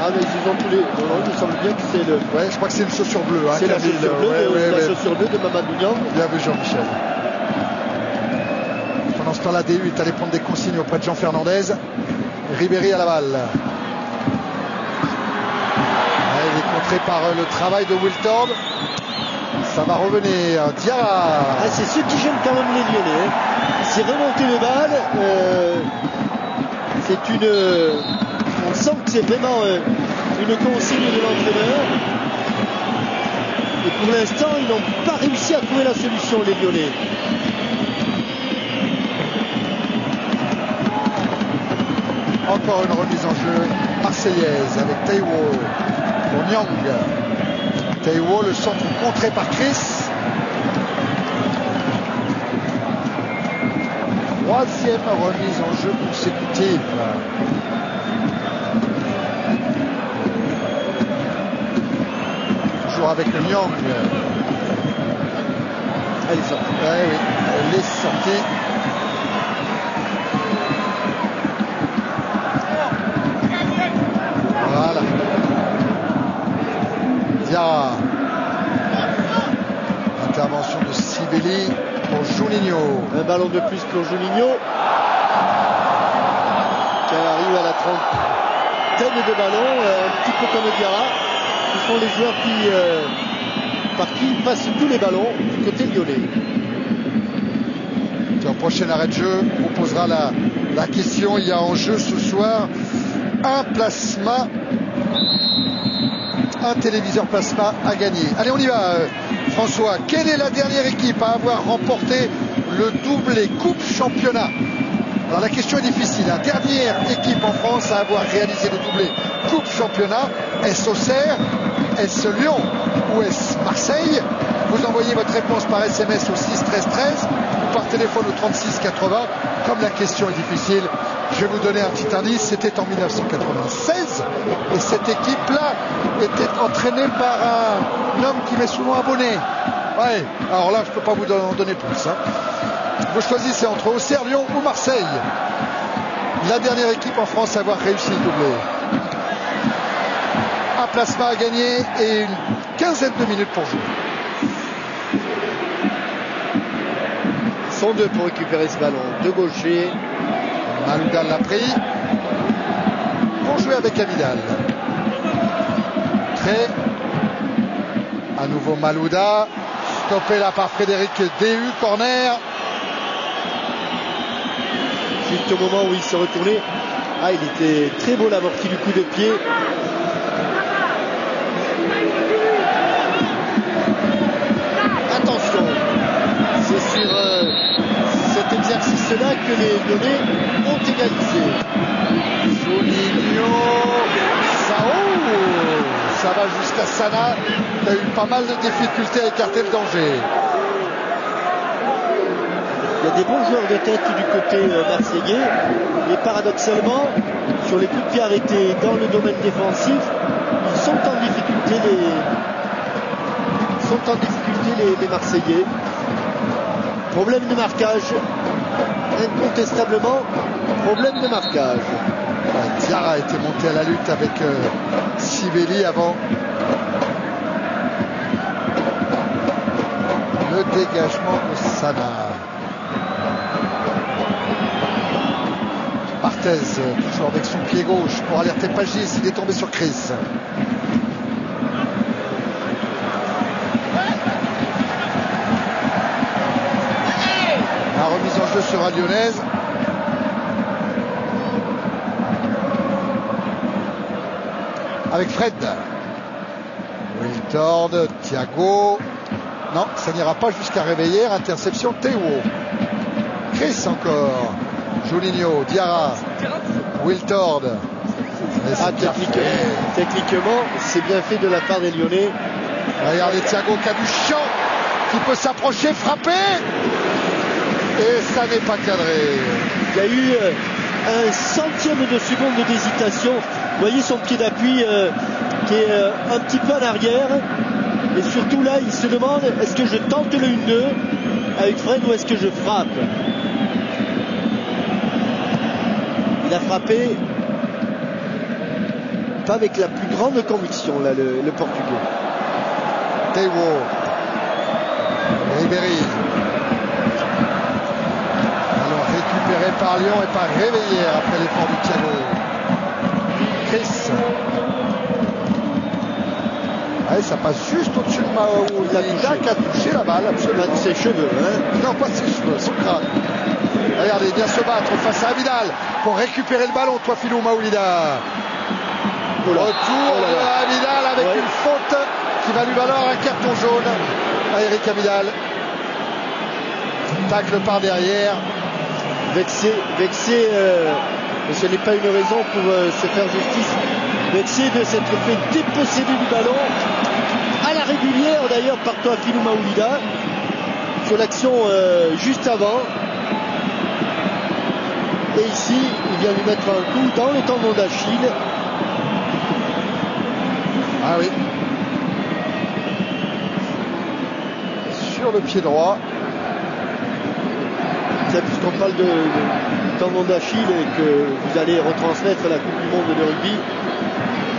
Ah mais ils ont tous les. Non, il me semble bien que c'est le. Ouais, je crois que c'est une chaussure bleue. Hein, c'est la chaussure bleue, la chaussure bleue de Mamadou Niang. Bien vu Jean-Michel. Pendant ce temps-là, DU est allé prendre des consignes auprès de Jean Fernandez. Ribéry à la balle. Ouais, il est contré par le travail de Wiltord. Ça va revenir. Diarra. Ah, c'est ceux qui gênent quand même les Lyonnais. C'est remonter le bal. C'est une. On sent que c'est vraiment une consigne de l'entraîneur. Et pour l'instant, ils n'ont pas réussi à trouver la solution, les Lyonnais. Encore une remise en jeu marseillaise avec Taiwo pour Nyang. Taiwo, le centre contré par Chris. Troisième remise en jeu consécutive. Toujours avec le Nyang. Elle est sortie. Ouais, oui, elle est sortie. Voilà. Diarra. Intervention de Sibeli pour Juninho. Un ballon de plus pour Juninho, qui arrive à la trentaine de ballons, un petit peu comme Diarra. Ce sont les joueurs par qui passent tous les ballons du côté lyonnais. Au prochain arrêt de jeu, on posera la question. Il y a en jeu ce soir un plasma, un téléviseur plasma à gagner. Allez, on y va, François. Quelle est la dernière équipe à avoir remporté le doublé Coupe Championnat? Alors la question est difficile. La dernière équipe en France à avoir réalisé le doublé Coupe Championnat, est-ce Auxerre, est-ce Lyon ou est-ce Marseille? Vous envoyez votre réponse par SMS au 6 13 13 ou par téléphone au 36 80. Comme la question est difficile, je vais vous donner un petit indice. C'était en 1996 et cette équipe-là était entraînée par un homme qui met souvent un bonnet. Ouais, alors là, je ne peux pas vous en donner plus. Hein. Vous choisissez entre Auxerre, Lyon ou Marseille. La dernière équipe en France à avoir réussi le doublé. Un plasma à gagner et une quinzaine de minutes pour jouer. Ils sont deux pour récupérer ce ballon. Deux gauchers. Malouda l'a pris. Pour jouer avec Abidal. Très. À nouveau Malouda. Stoppé là par Frédéric DU. Corner. Juste au moment où il se retournait. Ah, il était très beau l'amorti du coup de pied. Attention, c'est sur cet exercice-là que les Lyonnais ont égalisé. Juninho, ça va jusqu'à Sana, qui a eu pas mal de difficultés à écarter le danger. Il y a des bons joueurs de tête du côté marseillais, et paradoxalement, sur les coups de pied arrêtés dans le domaine défensif, ils sont en difficulté les Marseillais. Problème de marquage, incontestablement, problème de marquage. Diarra était monté à la lutte avec Sibeli avant le dégagement de Sana. Barthez, toujours avec son pied gauche pour alerter Pagis, il est tombé sur Chris. La remise en jeu sera lyonnaise. Avec Fred. Wiltord, Thiago. Non, ça n'ira pas jusqu'à réveiller. Interception Théo. Chris encore. Juninho, Diarra, Wiltord. Techniquement, c'est bien fait de la part des Lyonnais. Regardez Thiago qui a du champ, qui peut s'approcher, frapper. Et ça n'est pas cadré. Il y a eu un centième de seconde d'hésitation. Vous voyez son pied d'appui qui est un petit peu en arrière. Et surtout là, il se demande, est-ce que je tente le 1-2 avec Fred ou est-ce que je frappe? Il a frappé pas avec la plus grande conviction là, le Portugais. Théo, Ribéry. Alors récupéré par Lyon et pas réveillé après l'effort du Thiago. Chris. Ouais, ça passe juste au-dessus de Maouida qui a touché la balle, absolument. Pas de ses cheveux, hein? Non, pas de ses cheveux, son crâne. Regardez, il vient se battre face à Abidal pour récupérer le ballon, Touafilou Maouida. Retour de Abidal avec une faute qui va lui valoir un carton jaune à Eric Abidal. Tacle par derrière. Vexé, mais ce n'est pas une raison pour se faire justice. Vexé de s'être fait déposséder du ballon à la régulière d'ailleurs par Touafilou Maouida sur l'action juste avant. Et ici, il vient lui mettre un coup dans le tendon d'Achille. Ah oui. Sur le pied droit. Marcel, puisqu'on parle de tendon d'Achille et que vous allez retransmettre la Coupe du Monde de rugby.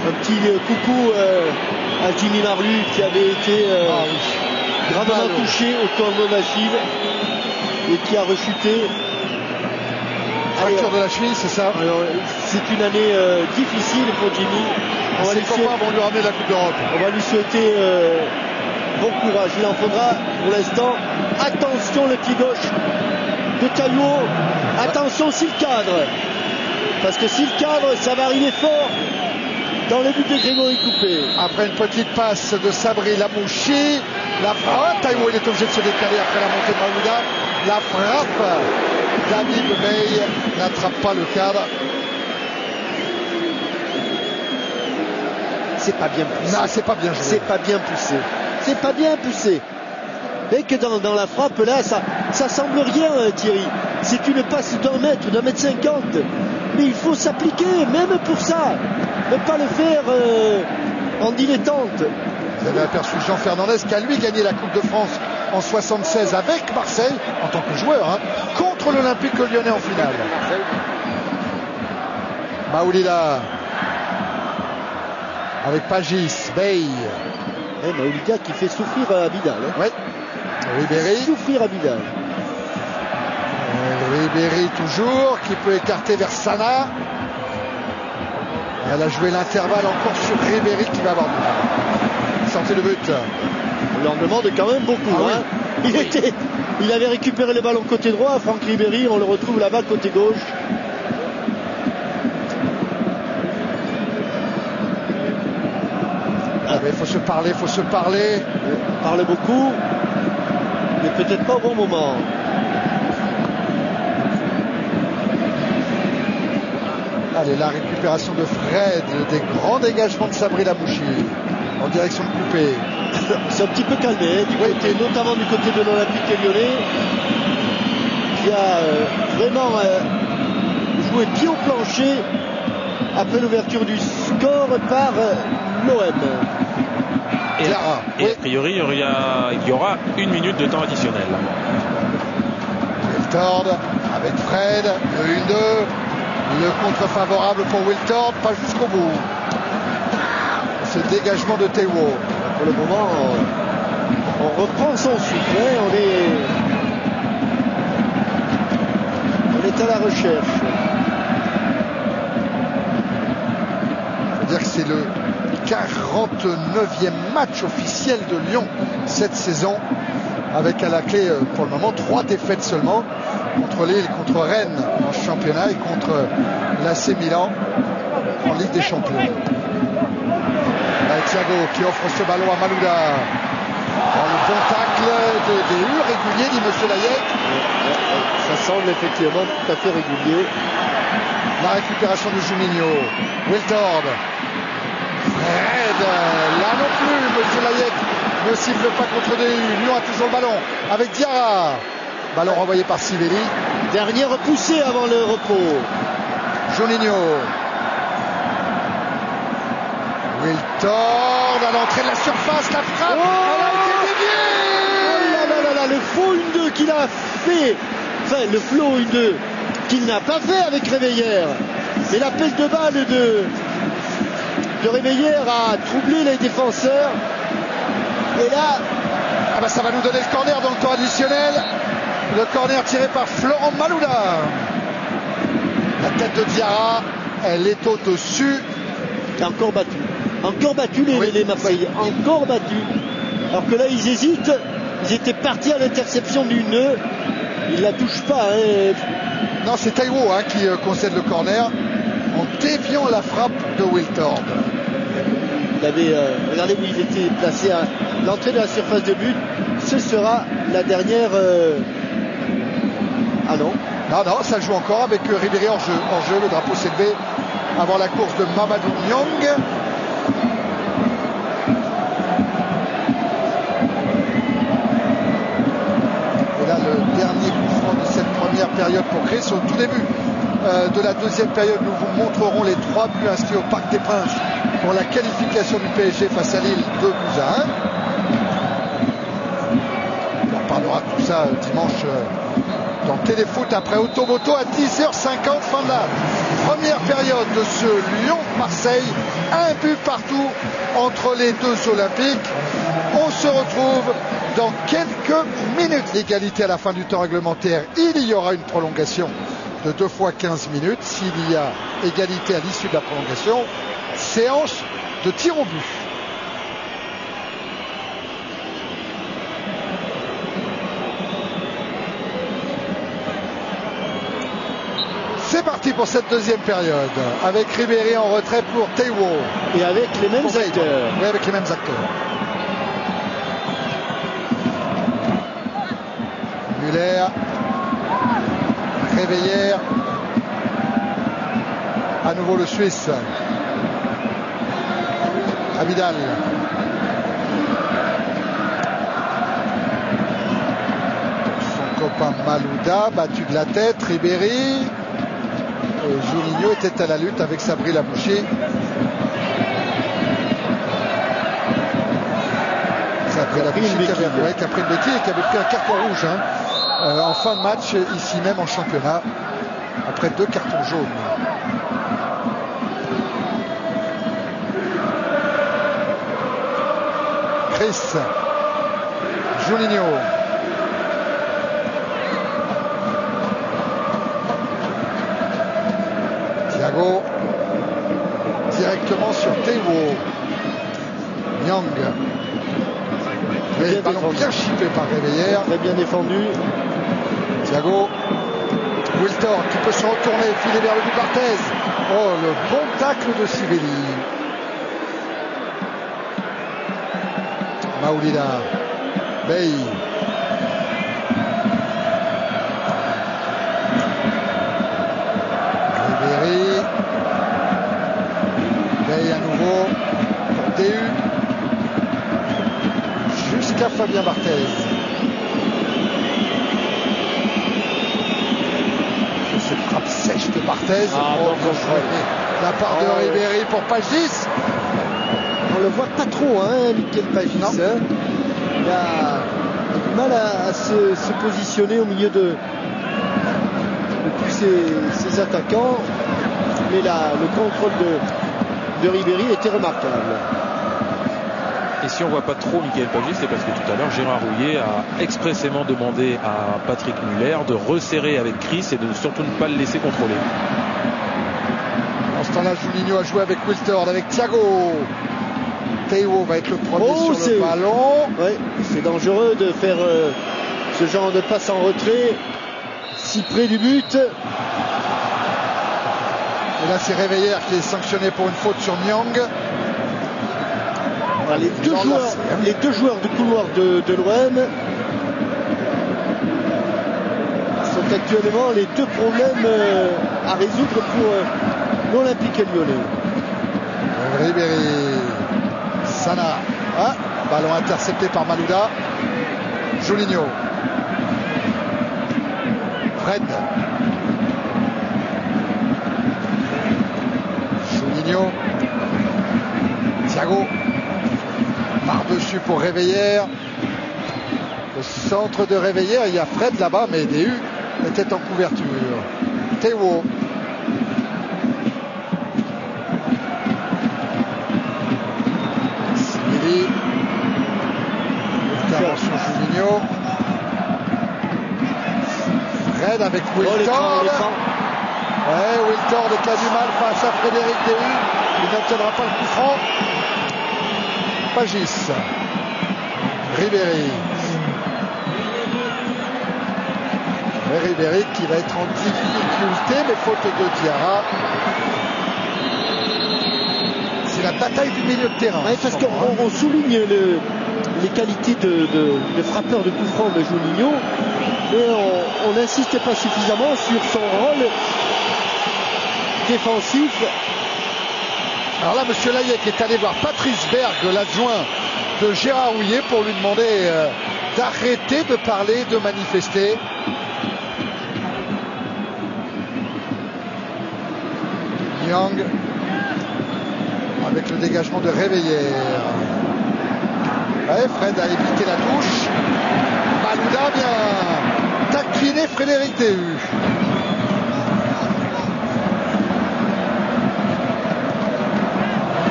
Un petit coucou à Jimmy Marlu qui avait été gravement touché au tendon d'Achille et qui a rechuté. Fracture de la cheville, c'est ça? Alors, c'est une année difficile pour Jimmy. On va lui ramener la Coupe d'Europe. On va lui souhaiter bon courage. Il en faudra pour l'instant. Attention le pied gauche de Taillot. Attention s'il cadre. Parce que s'il cadre, ça va arriver fort dans le but de Grégory Coupé. Après une petite passe de Sabri Lamouchi. La frappe. Taillot, il est obligé de se décaler après la montée de Malouda. La frappe. David Bey n'attrape pas le cadre. C'est pas bien poussé. Non, c'est pas bien joué. C'est pas bien poussé. C'est pas bien poussé. Et que dans la frappe là, ça semble rien, Thierry. C'est une passe d'1 mètre, d'1 m 50. Mais il faut s'appliquer, même pour ça. Ne pas le faire en dilettante. Vous avez aperçu Jean Fernandez qui a lui gagné la Coupe de France en 76 avec Marseille en tant que joueur contre l'Olympique Lyonnais en finale. Maoulida avec Pagis, Bey. Maoulida qui fait souffrir Abidal. Oui. Ribéry. Souffrir Abidal. Ribéry toujours qui peut écarter vers Sana. Elle a joué l'intervalle encore sur Ribéry qui va avoir du mal. Sortez le but. On leur demande quand même beaucoup. Il avait récupéré le ballon côté droit, Franck Ribéry, on le retrouve là-bas côté gauche. Il faut se parler, On parle beaucoup, mais peut-être pas au bon moment. Allez, la récupération de Fred, des grands dégagements de Sabri Lamouchi en direction de Coupé. C'est un petit peu calmé, notamment du côté de l'Olympique Lyonnais, qui a vraiment joué pied au plancher après l'ouverture du score par l'OM. Et a priori, il y aura 1 minute de temps additionnel. Wiltord avec Fred, le 1-2, le contre favorable pour Wiltord, pas jusqu'au bout. Ce dégagement de Théo. Pour le moment, on reprend son souffle. On est à la recherche. Il faut dire que c'est le 49e match officiel de Lyon cette saison, avec à la clé pour le moment 3 défaites seulement contre Lille, contre Rennes en championnat et contre l'AC Milan en Ligue des Champions. Thiago qui offre ce ballon à Malouda. Dans le bon tacle des hurts réguliers, dit Monsieur Layek. Ça semble effectivement tout à fait régulier. La récupération de Juninho. Wiltord. Fred. Là non plus, Monsieur Layek ne siffle pas contre des hurts. Lyon a toujours le ballon avec Diarra. Ballon renvoyé par Sivelli. Dernière poussée avant le repos. Juninho. Wiltord à l'entrée de la surface, la frappe, elle a été déviée. Le faux 1-2 qu'il a fait, enfin le flow 1-2 qu'il n'a pas fait avec Réveillère. Mais l'appel de balle de Réveillère a troublé les défenseurs. Et là, ça va nous donner le corner dans le temps additionnel. Le corner tiré par Florent Malouda. La tête de Diarra, elle est au-dessus. Encore battu les Marseillais, encore battu. Alors que là ils hésitent, ils étaient partis à l'interception du nœud, ils la touchent pas. Non, c'est Taïwo qui concède le corner en déviant la frappe de Wiltord. Il avait, regardez où il était placé à l'entrée de la surface de but. Ce sera la dernière. Ah non. Non, ça joue encore avec Ribéry hors jeu. Le drapeau s'est levé avant la course de Mamadou Niang. Et là, le dernier coup franc de cette première période pour Chris. Au tout début de la deuxième période, nous vous montrerons les 3 buts inscrits au Parc des Princes pour la qualification du PSG face à Lille 2 buts à 1. On parlera de tout ça dimanche dans Téléfoot après Automoto à 10h50, fin de la première période de ce Lyon-Marseille. Un but partout entre les deux Olympiques. On se retrouve dans quelques minutes. L'égalité à la fin du temps réglementaire. Il y aura une prolongation de 2 fois 15 minutes. S'il y a égalité à l'issue de la prolongation, séance de tir au but. C'est parti pour cette deuxième période, avec Ribéry en retrait pour Taiwo. Et avec les mêmes acteurs. Oui, avec les mêmes acteurs. Muller, Réveillère, à nouveau le Suisse. Abidal. Son copain Malouda, battu de la tête, Ribéry. Juninho était à la lutte avec Sabri Labouché. Sabri Labouché qui a pris une béquille et qui avait pris un carton rouge en fin de match ici même en championnat après 2 cartons jaunes. Chris, Juninho. Thiago directement sur Taiwo. Nyang. Le ballon bien chippé par Réveillère. Très bien défendu. Thiago. Wiltor qui peut se retourner, filer vers le but Barthez. Oh, le bon tacle de Sivelli. Maoulida. Bey. Bey à nouveau pour DU jusqu'à Fabien Barthez. Cette frappe sèche de Barthez. La part de Ribéry pour Pagis. On le voit pas trop, Mickaël Pagis. Il a du mal à se positionner au milieu de tous ses attaquants. Mais là, le contrôle de Ribéry était remarquable. Et si on voit pas trop Mickaël Pagis, c'est parce que tout à l'heure Gérard Rouillet a expressément demandé à Patrick Muller de resserrer avec Chris et de surtout ne pas le laisser contrôler. En ce temps-là, Juninho a joué avec Wiltord, avec Thiago. Taiwo va être le premier sur le ballon. Ouais, c'est dangereux de faire ce genre de passe en retrait si près du but. Et là, c'est Réveillère qui est sanctionné pour une faute sur Nyang. Les deux joueurs du couloir de l'OM sont actuellement les deux problèmes à résoudre pour l'Olympique Lyonnais. Ribéry, Sana, ballon intercepté par Malouda. Juninho, Fred, Juninho, Thiago. Par-dessus pour Réveillère. Le centre de Réveillère, il y a Fred là-bas, mais DU était en couverture. Taiwo. Sivelli. Intervention Juninho. Fred avec Wiltord. Wiltord qui a du mal face à Frédéric DU. Il n'obtiendra pas le coup franc. Pagis, Ribéry. Ribéry qui va être en difficulté, mais faute de Diarra. C'est la bataille du milieu de terrain. Ouais, parce qu'on souligne les qualités de frappeur de coup franc de Juninho, mais on n'insiste pas suffisamment sur son rôle défensif. Alors là, M. Layek est allé voir Patrice Berg, l'adjoint de Gérard Rouillet, pour lui demander d'arrêter de parler, de manifester. Nyang, avec le dégagement de Réveillère. Fred a évité la touche. Malouda vient Kiné Frédéric Déhu.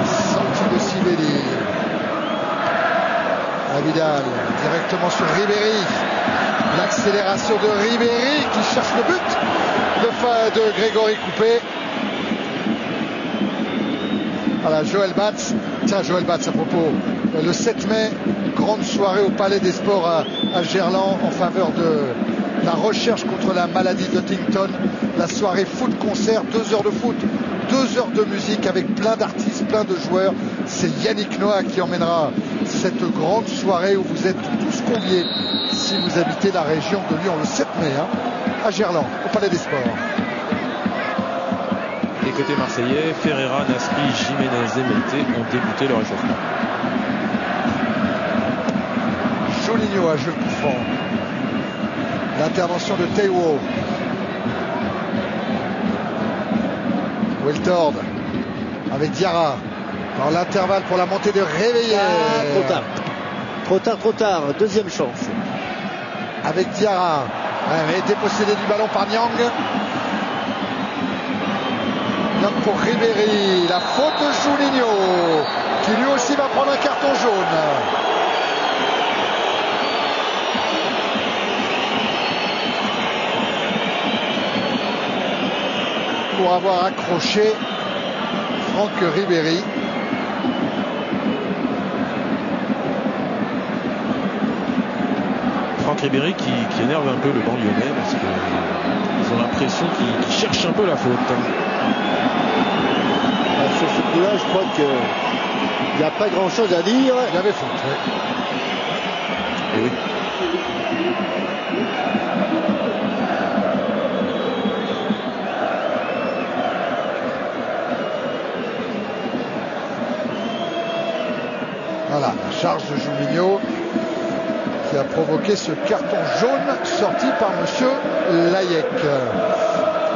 Sortie de Sivelli. Abidal directement sur Ribéry. L'accélération de Ribéry qui cherche le but de Grégory Coupé. Voilà, Joël Batz. Tiens, Joël Batz à propos. Le 7 mai, grande soirée au Palais des Sports à Gerland en faveur de la recherche contre la maladie d'Huntington. La soirée foot-concert, 2 heures de foot, 2 heures de musique avec plein d'artistes, plein de joueurs. C'est Yannick Noah qui emmènera cette grande soirée où vous êtes tous conviés si vous habitez la région de Lyon le 7 mai à Gerland, au Palais des Sports. Et côté marseillais, Ferreira, Nasri, Jiménez et Mété ont débuté leur échauffement. Juninho a joué le coup franc. L'intervention de Taiwo. Wiltord avec Diarra dans l'intervalle pour la montée de Réveillé. Trop tard, deuxième chance. Avec Diarra, mais dépossédé du ballon par Niang. Niang pour Ribéry, la faute de Juninho qui lui aussi va prendre un carton jaune. Pour avoir accroché Franck Ribéry. Franck Ribéry qui énerve un peu le banc lyonnais parce qu'ils ont l'impression qu'ils cherchent un peu la faute. Sur ce coup-là, je crois qu'il n'y a pas grand-chose à dire. Il y avait faute, oui. Et oui. Voilà, la charge de Juninho qui a provoqué ce carton jaune sorti par monsieur Layek.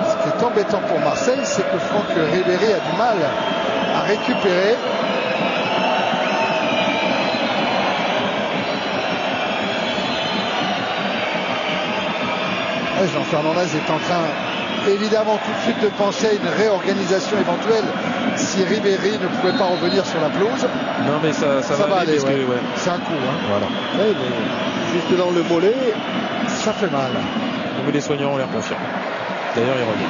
Ce qui est embêtant pour Marseille, c'est que Franck Ribéry a du mal à récupérer. Jean Fernandez est en train évidemment tout de suite de penser à une réorganisation éventuelle si Ribéry ne pouvait pas revenir sur la pelouse. Non mais ça va aller, ouais. C'est un coup. Voilà. Ouais, mais juste dans le mollet, ça fait mal. Mais les soignants ont l'air confiants. D'ailleurs, ils reviennent.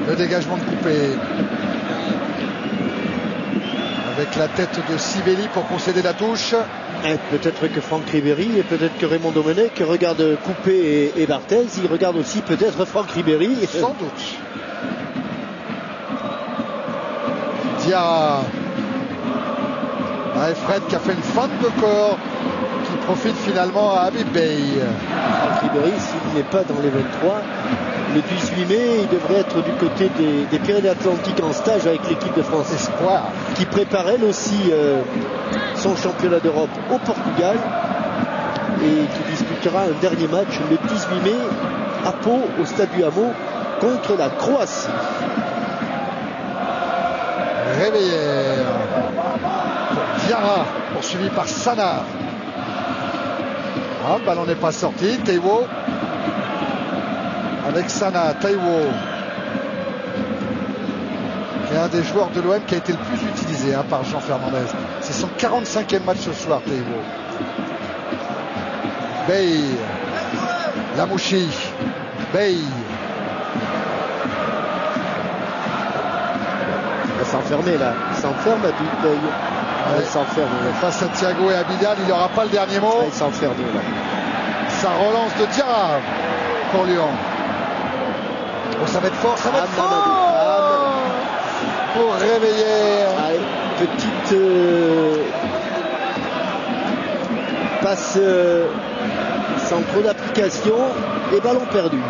Le dégagement de Coupé. Avec la tête de Sivelli pour concéder la touche. Peut-être que Franck Ribéry et peut-être que Raymond Domenech regarde Coupé et Barthez. Il regarde aussi peut-être Franck Ribéry. Sans doute. Diarra. Fred qui a fait une feinte de corps qui profite finalement à Habib Bey. Franck Ribéry, s'il n'est pas dans les 23, le 18 mai, il devrait être du côté des Pyrénées-Atlantiques en stage avec l'équipe de France Espoir, qui prépare elle aussi son championnat d'Europe au Portugal et qui disputera un dernier match le 18 mai à Pau au Stade du Hameau contre la Croatie. Réveillère pour Diarra, poursuivi par Sana. Le ballon n'est pas sorti. Taiwo avec Sana. Taiwo qui est un des joueurs de l'OM qui a été le plus utilisé par Jean Fernandez. C'est son 45e match ce soir, Taiwo. Bey, Lamouchi, Bey. Il va s'enfermer là. Il s'enferme à Bey. Il s'enferme. Face à Thiago et Abidal, il n'aura pas le dernier mot. Il s'enferme là. Sa relance de Diarra pour Lyon. Oh, ça va être fort, ça va être fort pour réveiller. Petite passe sans trop d'application et ballon perdu.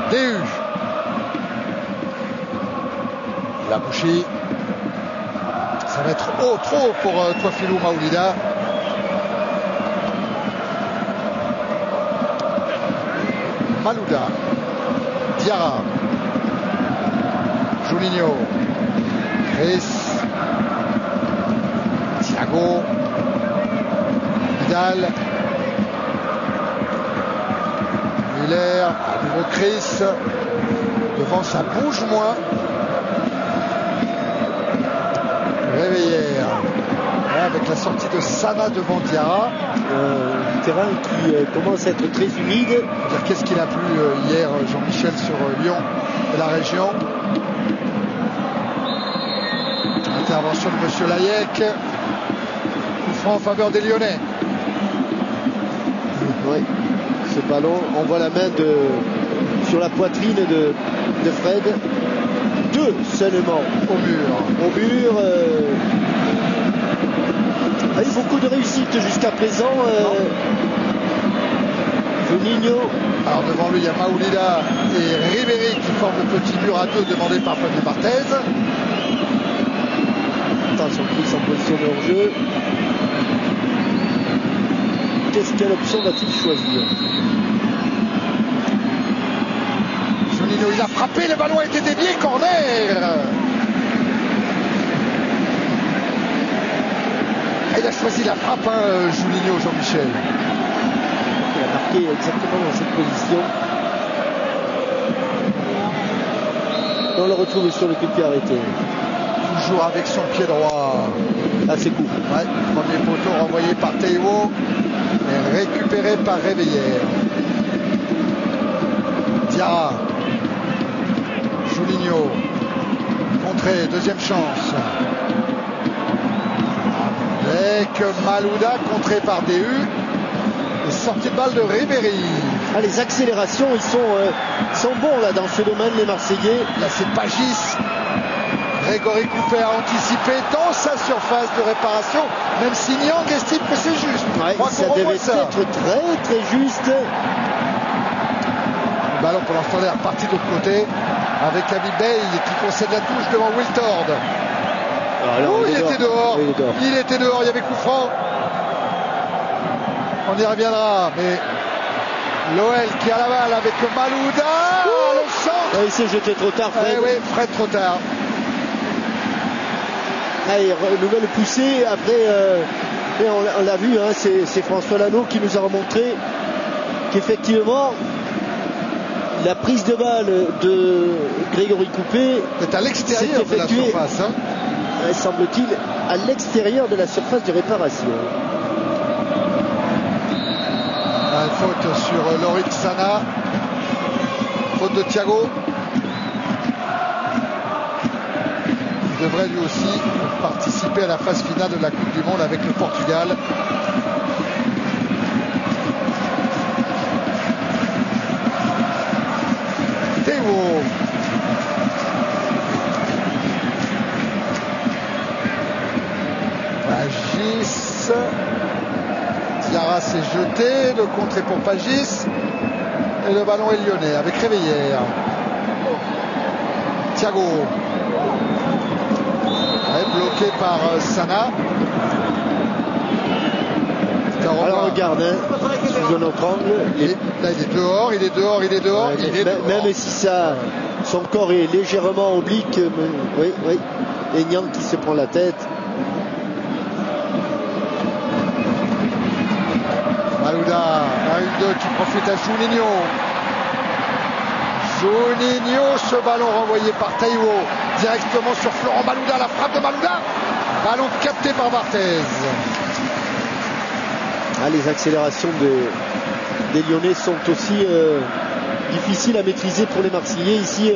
Déhu. Lamouchi. Ça va être haut, trop haut pour Touafilou Maoulida. Malouda. Diarra. Juninho. Chris. Thiago. Vidal. Müller. À nouveau Chris. Devant, ça bouge moins. Réveillère. Avec la sortie de Sana devant Diarra. Terrain qui commence à être très humide. Qu'est-ce qu'il a plu hier, Jean-Michel, sur Lyon et la région. Intervention de Monsieur Layek. Coup franc en faveur des Lyonnais. Oui, ce ballon, on voit la main sur la poitrine de Fred. 2 seulement au mur. Avec beaucoup de réussite jusqu'à présent. Juninho. Alors devant lui, il y a Maoulida et Ribéry qui forment le petit mur à 2 demandé par Fabien Barthez. Attention, Chris en position de hors-jeu. Quelle option va-t-il choisir? Juninho, il a frappé, le ballon a été dévié, corner. Il a choisi la frappe, Juninho, Jean-Michel. Il a marqué exactement dans cette position. Et on le retrouve sur le coup de pied arrêté. Toujours avec son pied droit. Assez court. Ouais, premier poteau renvoyé par Théo et récupéré par Réveillère. Diarra. Juninho. Contré, deuxième chance. Avec Malouda, contré par DU. Et sortie de balle de Ribéry. Ah, les accélérations, ils sont bons là dans ce domaine, les Marseillais. Là, c'est Pagis. Grégory Coupet a anticipé dans sa surface de réparation, même si Niang estime que c'est juste. Ouais, ça devait être très très juste. Le ballon pour l'instant est reparti de l'autre côté avec Ami Bey qui concède la touche devant Wiltord. Il était dehors. Il était dehors, il y avait coup franc. On y reviendra, mais l'OL qui a la balle avec Malouda. Le centre. Il s'est jeté trop tard, Fred. Oui, Fred trop tard. Allez, nouvelle poussée. Après, on l'a vu, hein, c'est François Lano qui nous a remontré qu'effectivement, la prise de balle de Grégory Coupet est à l'extérieur de la surface. Semble-t-il, à l'extérieur de la surface de réparation. Faute sur Lorik Sana. Faute de Thiago. Il devrait lui aussi participer à la phase finale de la Coupe du Monde avec le Portugal. Théo. Pagis. Diarra s'est jeté, le contre est pour Pagis. Et le ballon est lyonnais avec Réveillère. Thiago. Bloqué par Sana. Alors regarde, sous un autre angle. Là il est dehors, il est dehors, il est dehors. Ouais, il est dehors. Même si son corps est légèrement oblique, oui. Et Niang qui se prend la tête. Malouda, 1-2 qui profite à Juninho. Juninho, ce ballon renvoyé par Taïwo directement sur Florent Malouda, la frappe de Malouda. Ballon capté par Barthez. Les accélérations des Lyonnais sont aussi difficiles à maîtriser pour les Marseillais. Ici,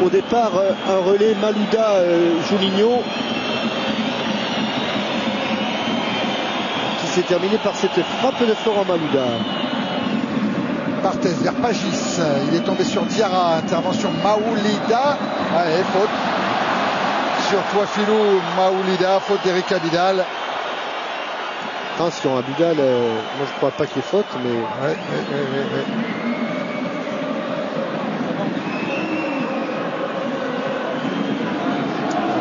au départ, un relais Malouda-Juninho qui s'est terminé par cette frappe de Florent Malouda. Barthez vers Pagis, il est tombé sur Diarra, intervention Maoulida, faute sur Touafilou, Maoulida, faute d'Eric Abidal. Attention, Abidal, moi je crois pas qu'il y ait faute, mais... Ouais.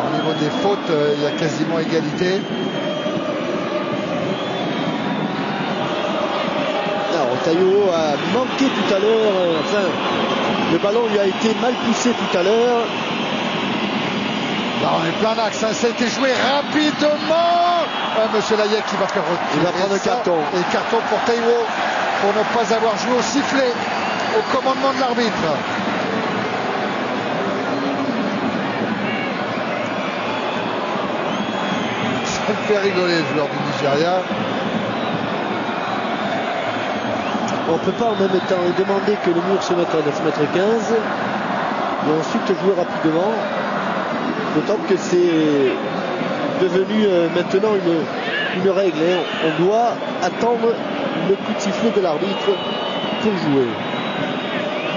Au niveau des fautes, il y a quasiment égalité. Taïwo a manqué tout à l'heure, le ballon lui a été mal poussé tout à l'heure. Là on est plein d'axe, ça a été joué rapidement. Monsieur Layek qui va faire retirer. Il va prendre un carton. Et carton pour Taiwo pour ne pas avoir joué au sifflet au commandement de l'arbitre. Ça me fait rigoler le joueur du Nigeria. On ne peut pas en même temps demander que le mur se mette à 9,15 m et ensuite jouer rapidement. D'autant que c'est devenu maintenant une règle. Hein. On doit attendre le coup de sifflet de l'arbitre pour jouer.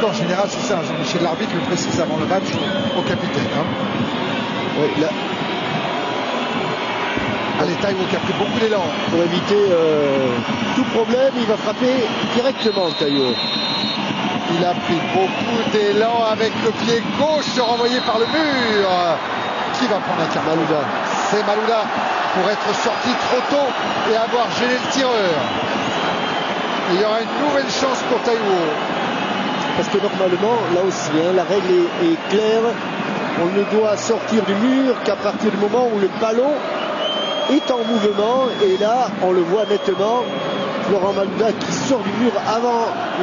En général, c'est ça, Jean-Michel, l'arbitre le précise avant le match au capitaine. Hein. Oui, là. Allez, Taiwo qui a pris beaucoup d'élan. Pour éviter tout problème, il va frapper directement Taiwo. Il a pris beaucoup d'élan avec le pied gauche renvoyé par le mur. Qui va prendre un carton? Malouda. C'est Malouda pour être sorti trop tôt et avoir gêné le tireur. Et il y aura une nouvelle chance pour Taiwo. Parce que normalement, là aussi, hein, la règle est claire. On ne doit sortir du mur qu'à partir du moment où le ballon est en mouvement. Et là, on le voit nettement. Florent Malouda qui sort du mur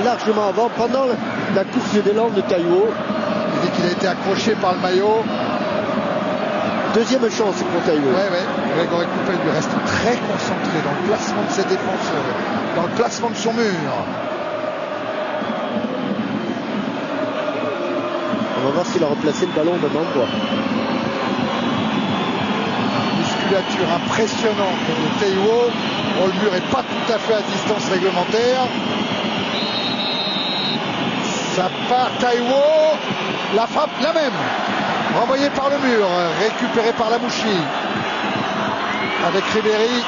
largement avant, pendant la course d'élan de Taiwo. Il dit qu'il a été accroché par le maillot. Deuxième chance pour Taiwo. Ouais. Grégory Coupet lui reste très concentré dans le placement de ses défenseurs, dans le placement de son mur. On va voir s'il a replacé le ballon au même endroit. Musculature impressionnante de Taiwo. Bon, le mur n'est pas tout à fait à distance réglementaire. Ça part Taiwo. La frappe, la même. Renvoyé par le mur. Récupéré par Lamouchi. Avec Ribéry.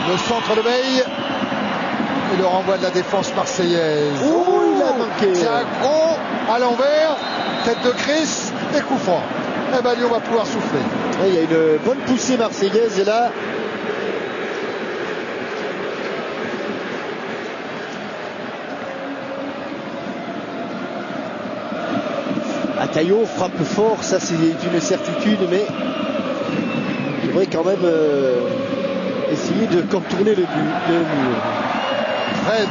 Le centre de Veille. Et le renvoi de la défense marseillaise. Oh, il a manqué. C'est un gros à l'envers. Tête de Chris et coup franc. Et ben Lyon va pouvoir souffler. Il y a une bonne poussée marseillaise et là. Taiwo frappe fort, ça c'est une certitude, mais il devrait quand même essayer de contourner le mur. Fred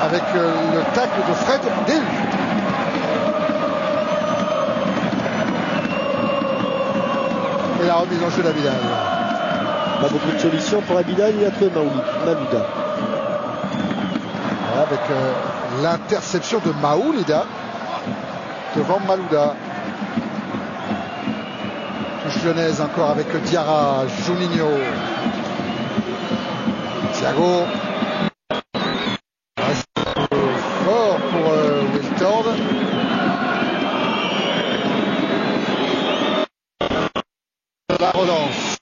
avec le tacle de Fred Déhu. Et la remise en jeu d'Abidal. Pas beaucoup de solutions pour Abidal, il a trouvé Malouda. Avec l'interception de Maoulouda devant Malouda. Touche lyonnaise encore avec Diarra, Juninho. Thiago. Fort pour Wiltord. La relance.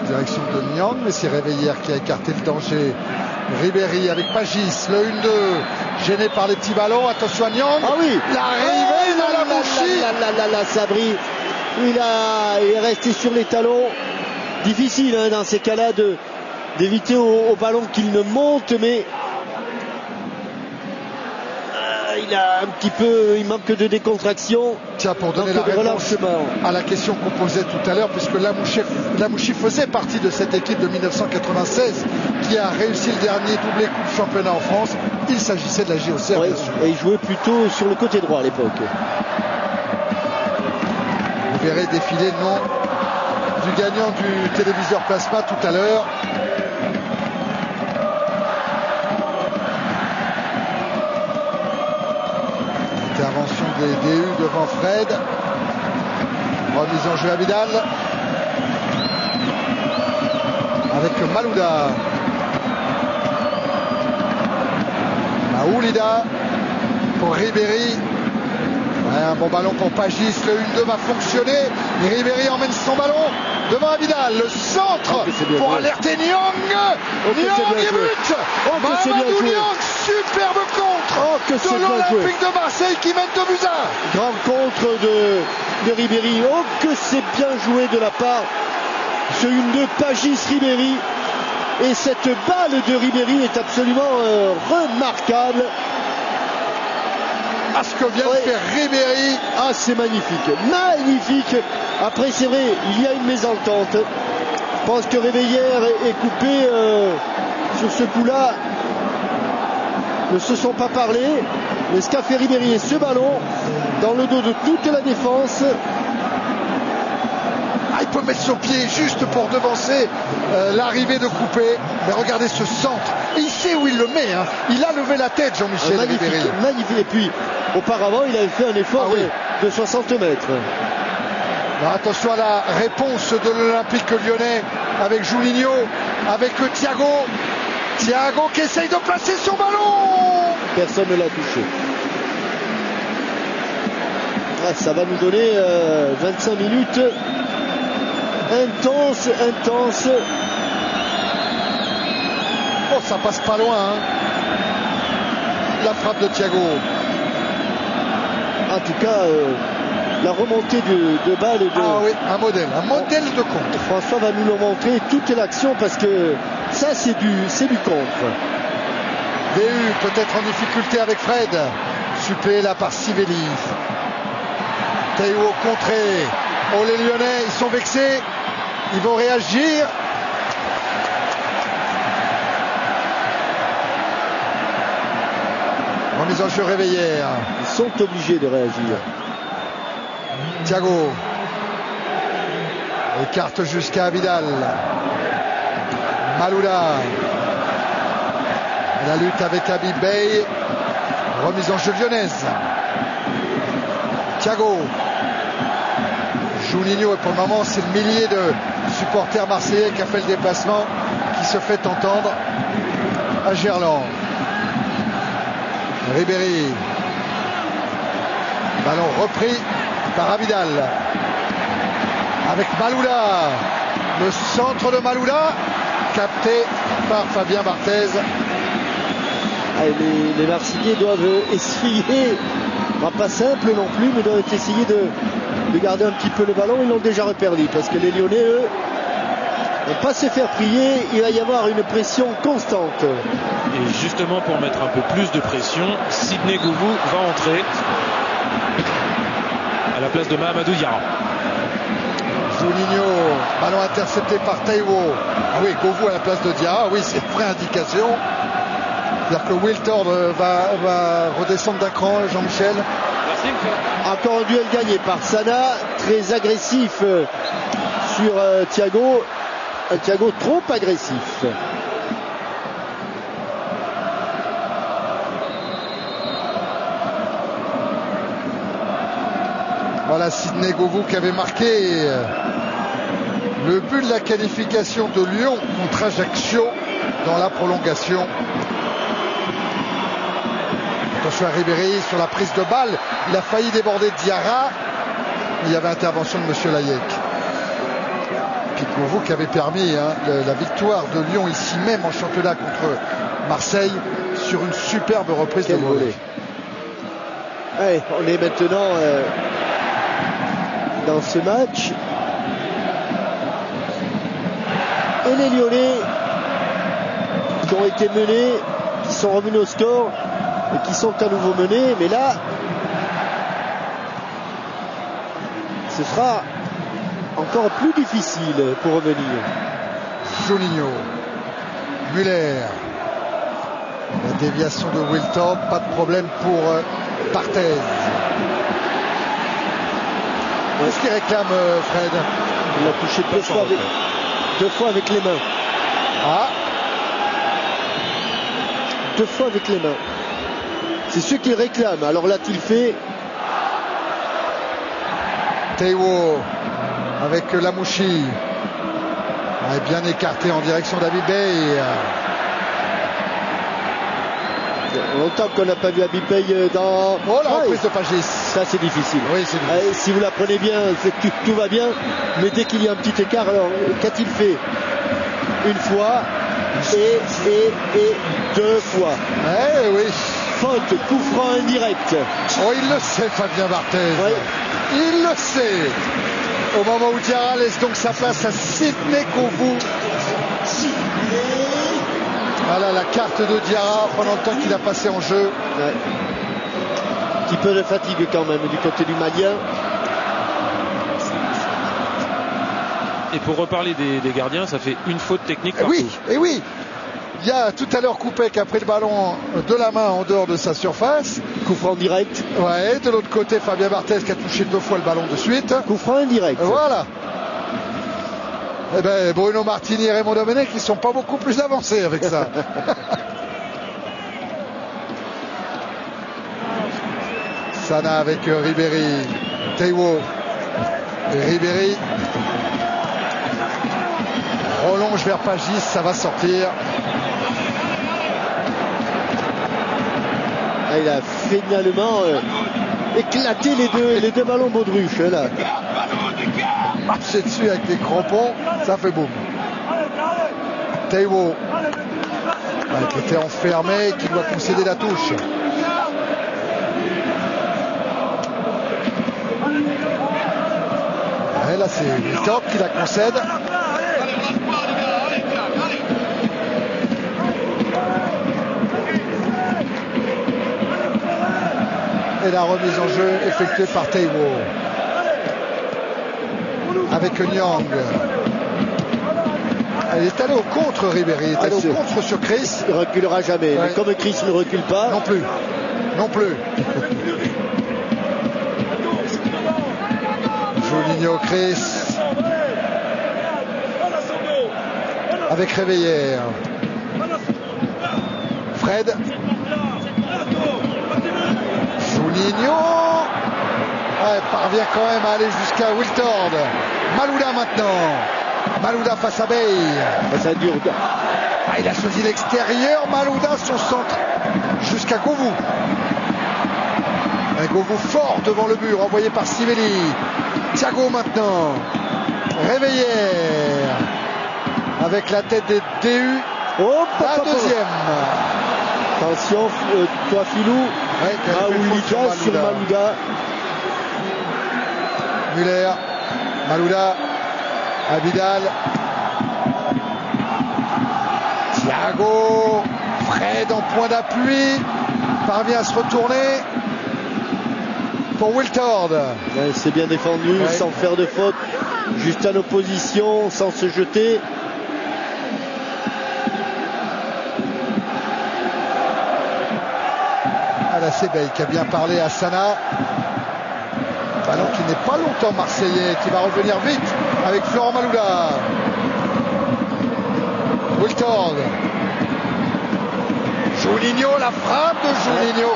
Direction de Niang, mais c'est Réveillère qui a écarté le danger. Ribéry avec Pagis, le 1-2, gêné par les petits ballons. Attention à Niang. Ah oui, l'arrivée de la Mouchi. Sabri, il est resté sur les talons. Difficile hein, dans ces cas-là d'éviter au ballon qu'il ne monte, mais il manque de décontraction. Tiens, pour donner la réponse à la question qu'on posait tout à l'heure, puisque Lamouchi faisait partie de cette équipe de 1996 qui a réussi le dernier doublé Coupe Championnat en France, il s'agissait de la JOCR. Oui, et il jouait plutôt sur le côté droit à l'époque. Vous verrez défiler le nom du gagnant du téléviseur Plasma tout à l'heure. Intervention des DU devant Fred. Remise en jeu Abidal. Avec Malouda. Maoulouda pour Ribéry. Ouais, un bon ballon pour Pagis. Le 1-2 va fonctionner. Et Ribéry emmène son ballon devant Abidal. Le centre pour alerter Niang. Niang et but. Mamadou Niang, superbe contre de l'Olympique de Marseille qui mène 2-1. Grand contre de Ribéry. Oh que c'est bien joué de la part ce 1-2 Pagis-Ribéry. Et cette balle de Ribéry est absolument remarquable. Ah, ce que vient de faire Ribéry. Ah, c'est magnifique. Magnifique. Après, c'est vrai, il y a une mésentente. Je pense que Réveillère est coupé sur ce coup-là. Ne se sont pas parlé. Mais ce qu'a fait Ribéry et ce ballon dans le dos de toute la défense. Ah, il peut mettre son pied juste pour devancer l'arrivée de Coupé. Mais regardez ce centre. Et il sait où il le met. Hein. Il a levé la tête, Jean-Michel Ribéry. Magnifique. Et puis, auparavant, il avait fait un effort de 60 mètres. Alors, attention à la réponse de l'Olympique lyonnais avec Juninho, avec Thiago. Thiago qui essaye de placer son ballon. Personne ne l'a touché. Ah, ça va nous donner 25 minutes intense. Oh, ça passe pas loin. Hein. La frappe de Thiago. En tout cas, la remontée de balle. Ah oui, un modèle de contre. François va nous le montrer toute l'action parce que ça, c'est du contre. VU peut-être en difficulté avec Fred. Suppléé là par Sivelli. Théo contré. Oh, les Lyonnais, ils sont vexés. Ils vont réagir. Remise en jeu Réveillère. Ils sont obligés de réagir. Thiago. Écarte jusqu'à Abidal. Maloula. La lutte avec Habib Bey. Remise en jeu lyonnaise. Thiago. Juninho, et pour le moment c'est le millier de supporters marseillais qui a fait le déplacement, qui se fait entendre à Gerland. Ribéry. Ballon repris par Abidal. Avec Maloula. Le centre de Maloula, capté par Fabien Barthez. Les Marseillais doivent essayer, pas simple non plus, mais doivent essayer de garder un petit peu le ballon. Ils l'ont déjà reperdu parce que les Lyonnais, eux, ne vont pas se faire prier. Il va y avoir une pression constante. Et justement, pour mettre un peu plus de pression, Sidney Govou va entrer à la place de Mahamadou Diarra. Juninho, ballon intercepté par Taiwo. Ah oui, Govou à la place de Diarra. Oui, c'est une vraie indication. C'est-à-dire que Wiltord va redescendre d'un cran, Jean-Michel. Encore un duel gagné par Sana, très agressif sur Thiago. Un Thiago trop agressif. Voilà Sidney Govou qui avait marqué le but de la qualification de Lyon contre Ajaccio dans la prolongation. Attention à Ribéry sur la prise de balle. Il a failli déborder Diarra. Il y avait intervention de M. Layek. Puis Govou qui avait permis la victoire de Lyon ici même en championnat contre Marseille sur une superbe reprise de volée. Ouais, on est maintenant dans ce match. Et les Lyonnais qui ont été menés, qui sont revenus au score et qui sont à nouveau menés, mais là ce sera encore plus difficile pour revenir. Juninho, Muller, la déviation de Wiltord, pas de problème pour Barthez. Qu'est-ce qu'il réclame Fred? Il l'a touché deux fois avec les mains. Ah, deux fois avec les mains. C'est ce qu'il réclame. Alors l'a-t-il fait? Théo avec Lamouchi. Bien écarté en direction d'Habib Bey. Longtemps qu'on n'a pas vu Habib Bey dans... Oh, la reprise de Pagis. Ça c'est difficile. Oui, c'est difficile. Si vous la prenez bien, c'est que tout va bien. Mais dès qu'il y a un petit écart, alors qu'a-t-il fait? Une fois et deux fois. Eh oui. Faute, coup franc indirect. Oh, il le sait, Fabien Barthez. Oui. Il le sait. Au moment où Diarra laisse donc sa place à Sidney Govou. Voilà la carte de Diarra pendant le temps qu'il a passé en jeu. Ouais. petit peu de fatigue quand même du côté du Malien. Et pour reparler des gardiens, ça fait une faute technique partout. Oui, et oui. Il y a tout à l'heure Koupé qui a pris le ballon de la main en dehors de sa surface. Coup franc direct. Ouais, de l'autre côté, Fabien Barthez qui a touché 2 fois le ballon de suite. Coup franc indirect. Voilà. Eh ben, Bruno Martini et Raymond Domenech, ils sont pas beaucoup plus avancés avec ça. Sana avec Ribéry. Taiwo. Ribéry. Relonge vers Pagis, ça va sortir. Ah, il a finalement éclaté les deux ballons Baudruche là. Marcher dessus avec les crampons, ça fait boum. Taiwo, qui était enfermé, qui doit concéder la touche. Et là c'est Top qui la concède. Et la remise en jeu effectuée par Taiwo. Avec Nyang. Elle est allée au contre Ribéry. Elle est allée au contre sur Chris. Il ne reculera jamais. Ouais. Mais comme Chris ne recule pas. Non plus. Non plus. Juninho, Chris. Avec Réveillère. Fred. Juninho. Ouais, parvient quand même à aller jusqu'à Wiltord. Malouda maintenant. Malouda face à Bey. Ça dure. Ah, il a choisi l'extérieur. Malouda, son centre jusqu'à Govou. Un Govou fort devant le mur, envoyé par Sivelli. Thiago maintenant. Réveillère. Avec la tête des DU. Oh, la deuxième. Attention, toi Filou. Ouais, Maouliga sur Malouda. Muller. Malouda. Abidal. Thiago. Fred en point d'appui. Parvient à se retourner. Pour Wiltord. Ouais, c'est bien défendu, ouais. Sans faire de faute. Juste en opposition, sans se jeter. Là, c'est Bey qui a bien parlé à Sana. Ballon qui n'est pas longtemps marseillais, qui va revenir vite avec Florent Malouda. Wiltord. Juninho, la frappe de Juninho,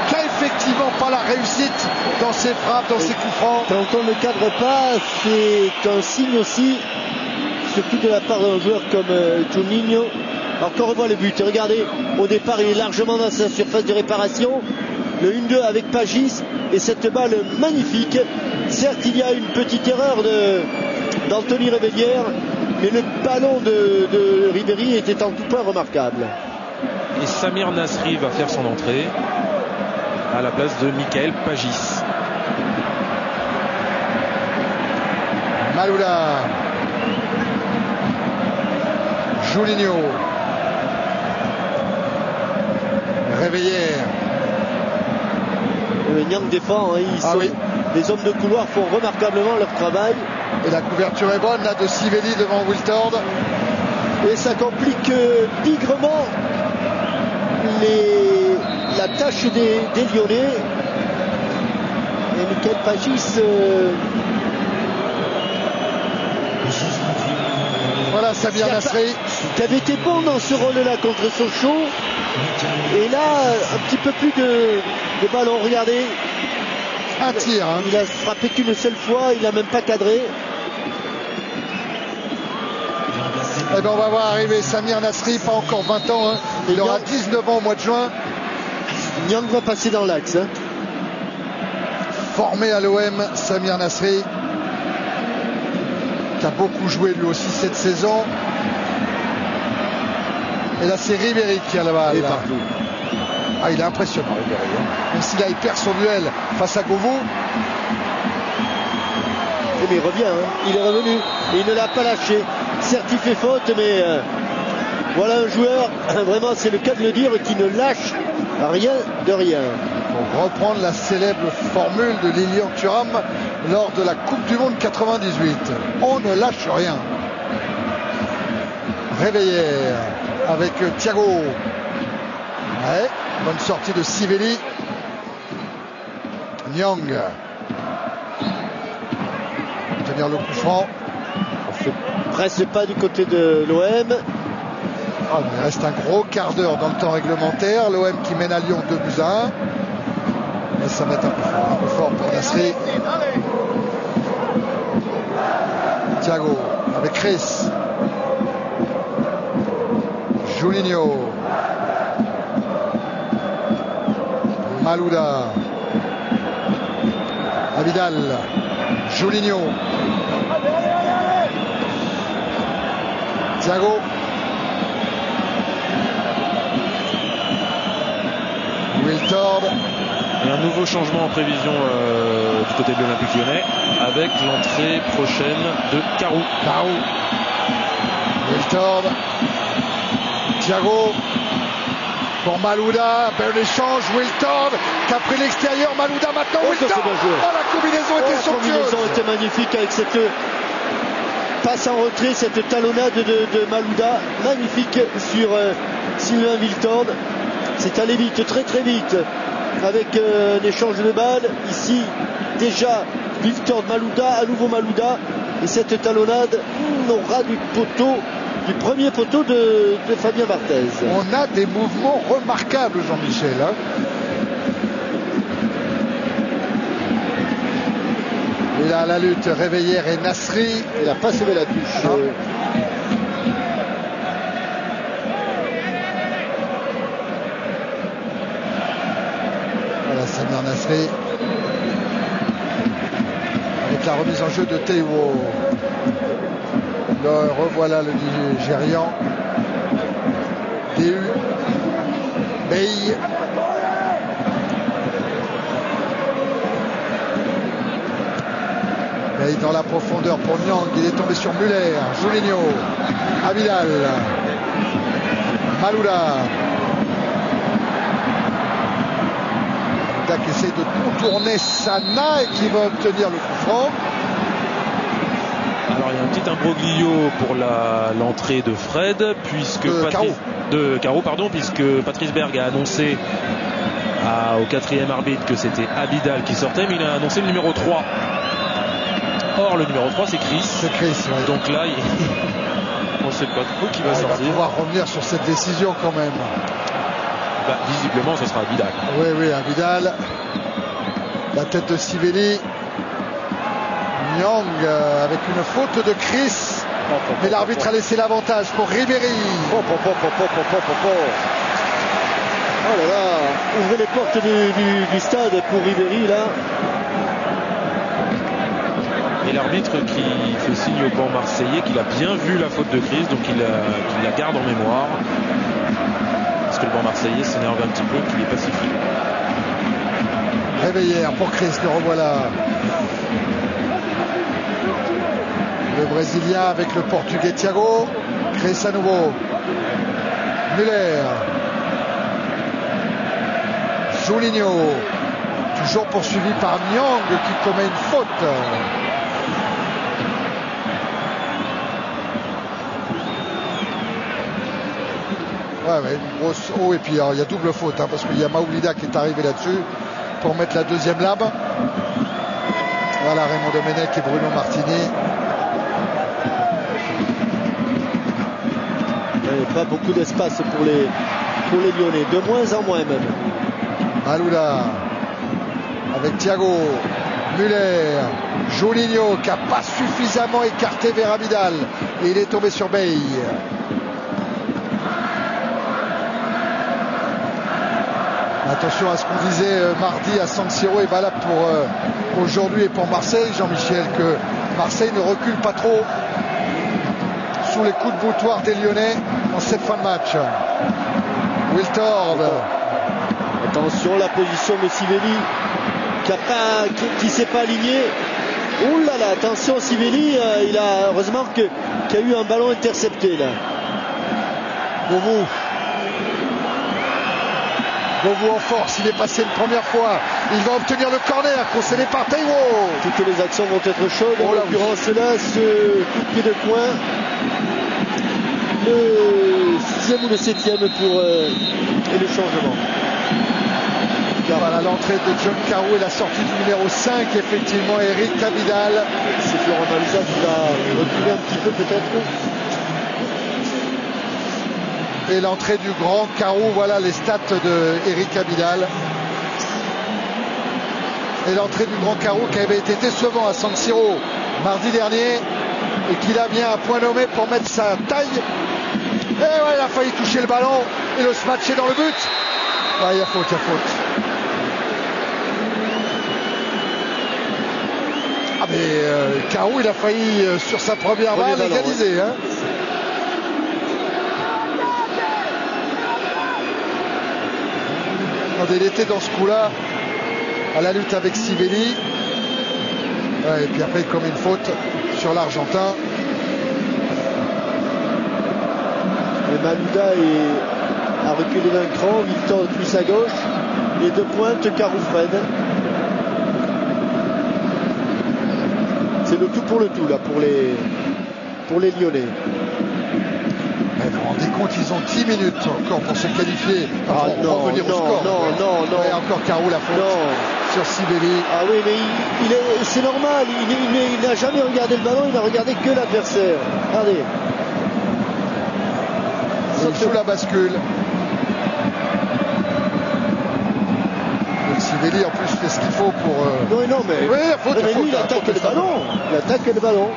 qui a effectivement pas la réussite dans ses frappes, dans ses coups francs. Quand on ne cadre pas, c'est un signe aussi, surtout de la part d'un joueur comme Juninho. Alors qu'on revoit le but, regardez, au départ il est largement dans sa surface de réparation, le 1-2 avec Pagis et cette balle magnifique. Certes il y a une petite erreur d'Anthony Réveillère, mais le ballon de Ribéry était en tout point remarquable. Et Samir Nasri va faire son entrée à la place de Michael Pagis. Malouda. Juninho. Réveillère. Nyang défend, hein, oui. Les hommes de couloir font remarquablement leur travail. Et la couverture est bonne là de Sivelli devant Wiltord. Et ça complique bigrement la tâche des Lyonnais. Et Michael Pagis. Voilà Samir Nasri. Qui avait été bon dans ce rôle-là contre Sochaux. Et là, un petit peu plus de ballon. Regardez. Un tir. Hein. Il a frappé qu'une seule fois, il n'a même pas cadré. Eh bien, on va voir arriver Samir Nasri, pas encore 20 ans. Hein. Il aura 19 ans au mois de juin. Nyang va passer dans l'axe. Hein. Formé à l'OM, Samir Nasri, qui a beaucoup joué lui aussi cette saison. Et là, c'est Ribéry qui a la balle. Et partout. Ah, il est impressionnant, Ribéry. Hein. Même s'il a perd son duel face à Govou. Mais il revient, hein. Il est revenu. Et il ne l'a pas lâché. Certes, il fait faute, mais voilà un joueur, vraiment, c'est le cas de le dire, qui ne lâche rien de rien. Pour reprendre la célèbre formule de Lilian Thuram lors de la Coupe du Monde 98. On ne lâche rien. Réveillère avec Thiago. Ouais, bonne sortie de Sivelli. Nyang. Tenir le coup franc. On ne presse pas du côté de l'OM. Ah, il reste un gros quart d'heure dans le temps réglementaire. L'OM qui mène à Lyon 2-1. Mais ça va être un peu fort pour Nasri. Thiago avec Chris. Juninho. Malouda. Abidal. Juninho. Thiago. Wiltord. Et un nouveau changement en prévision du côté de l'Olympique Lyonnais avec l'entrée prochaine de Carou. Wiltord. Thiago. Pour Malouda. Bel échange. Wiltord qui a pris l'extérieur. Malouda maintenant. Wiltord. La combinaison était somptueuse. La combinaison était magnifique avec cette passe en retrait, cette talonnade de Malouda. Magnifique sur Sylvain Wiltord. C'est allé vite, très très vite. Avec l'échange de balles. Ici, déjà, Wiltord, Malouda, à nouveau Malouda. Et cette talonnade au ras du poteau, du premier poteau de Fabien Barthez. On a des mouvements remarquables, Jean-Michel. Hein. Et là, la lutte, Réveillère et Nasri. Il n'a pas sauvé la touche. Voilà, Samir Nasri. Avec la remise en jeu de Taiwo. Revoilà le Nigérian. DU. Bey. Bey dans la profondeur pour Nyang. Il est tombé sur Muller. Juninho. Abidal. Malouda. Malouda qui essaie de contourner Sana et qui va obtenir le coup franc. Alors il y a un petit imbroglio pour l'entrée de Fred puisque puisque Patrice Berg a annoncé au quatrième arbitre que c'était Abidal qui sortait, mais il a annoncé le numéro 3. Or le numéro 3 c'est Chris. C'est Chris, oui. Donc là on ne sait pas trop qui va sortir. Il va pouvoir revenir sur cette décision quand même. Visiblement ce sera Abidal. Oui, Abidal. La tête de Sivelli. Nyang avec une faute de Chris. Mais l'arbitre a laissé l'avantage pour Ribéry. Oh là là, ouvrez les portes du stade pour Ribéry là. Et l'arbitre qui fait signe au banc marseillais qu'il a bien vu la faute de Chris, donc il la garde en mémoire. Parce que le banc marseillais s'énerve un petit peu qu'il n'est pas sifflé. Réveillère pour Chris, le revoilà. Le Brésilien avec le Portugais Thiago. Chris à nouveau. Muller. Juninho. Toujours poursuivi par Nyang qui commet une faute. Ouais, une grosse. Oh, et puis alors, il y a double faute parce qu'il y a Maoulida qui est arrivé là-dessus pour mettre la deuxième lame. Voilà Raymond Domenech et Bruno Martini. Pas beaucoup d'espace pour les Lyonnais, de moins en moins même. Malouda avec Thiago, Muller, Juninho qui n'a pas suffisamment écarté vers Abidal et il est tombé sur Bey. Attention à ce qu'on disait mardi à San Siro et valable pour aujourd'hui et pour Marseille, Jean-Michel, que Marseille ne recule pas trop sous les coups de boutoir des Lyonnais en cette fin de match. Wiltord. Attention, la position de Sivelli qui s'est pas aligné. Ouh là là, attention Sivelli, il a heureusement qu'il y a eu un ballon intercepté là. Boumou. Beauvau en force, il est passé une première fois. Il va obtenir le corner concédé par Taiwo. Toutes les actions vont être chaudes. En l'occurrence là, ce coup de pied de coin. Le 6e ou le 7e pour et le changement. Voilà l'entrée de John Carew et la sortie du numéro 5, effectivement, Eric Abidal. C'est Florent Malouda qui va reculer un petit peu peut-être. Et l'entrée du grand Carew, voilà les stats de Eric Abidal. Et l'entrée du grand Carew qui avait été décevant à San Siro mardi dernier et qu'il a bien un point nommé pour mettre sa taille. Et ouais, il a failli toucher le ballon et le match est dans le but. Ouais, il y a faute, il y a faute. Ah mais Carew il a failli sur sa première balle égaliser. Hein. Il était dans ce coup-là à la lutte avec Sivelli. Ouais, et puis après il commet une faute sur l'Argentin. Et Malouda a reculé d'un cran, Victor plus à gauche et de pointe Carew Fred. C'est le tout pour le tout là pour les Lyonnais. Mais vous vous rendez compte, ils ont 10 minutes encore pour se qualifier. Enfin, pour revenir au score. Non. Et encore Carew la faute sur Sivelli. Ah oui, mais c'est normal, il n'a jamais regardé le ballon, il n'a regardé que l'adversaire. Regardez. Il joue la bascule. Sivelli en plus fait ce qu'il faut pour. Non, mais. Oui, mais lui, il attaque le ballon. Il attaque le ballon.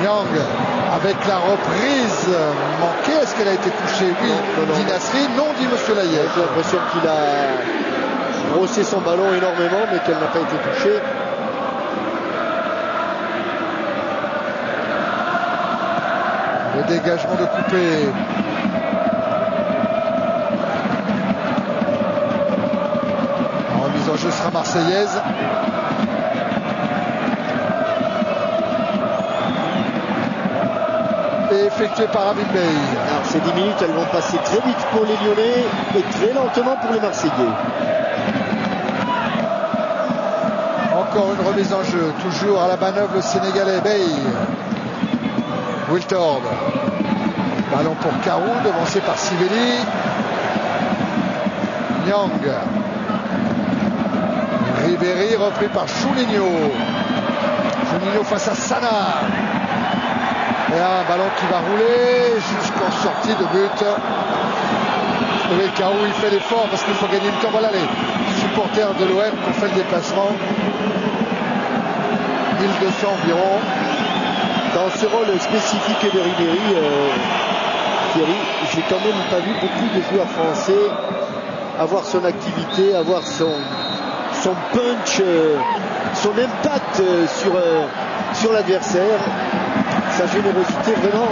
Young avec la reprise manquée. Est-ce qu'elle a été touchée? Oui. Dit Nasri. Non, dit Monsieur Layet. J'ai l'impression qu'il a brossé son ballon énormément, mais qu'elle n'a pas été touchée. Le dégagement de Coupé. La remise en jeu sera marseillaise. Et effectuée par Habib Bey. Alors ces 10 minutes, elles vont passer très vite pour les Lyonnais et très lentement pour les Marseillais. Encore une remise en jeu, toujours à la manœuvre le Sénégalais Bey. Wiltord. Ballon pour Carew, devancé par Sivelli. Nyang. Ribéry, repris par Juninho. Juninho face à Sana. Et un ballon qui va rouler jusqu'en sortie de but. Oui, Carew il fait l'effort parce qu'il faut gagner le temps. Voilà les supporters de l'OM qui ont fait le déplacement. 1200 environ. Dans ce rôle spécifique de Ribéry, Thierry, j'ai quand même pas vu beaucoup de joueurs français avoir son activité, avoir son punch, son impact sur l'adversaire, sa générosité vraiment.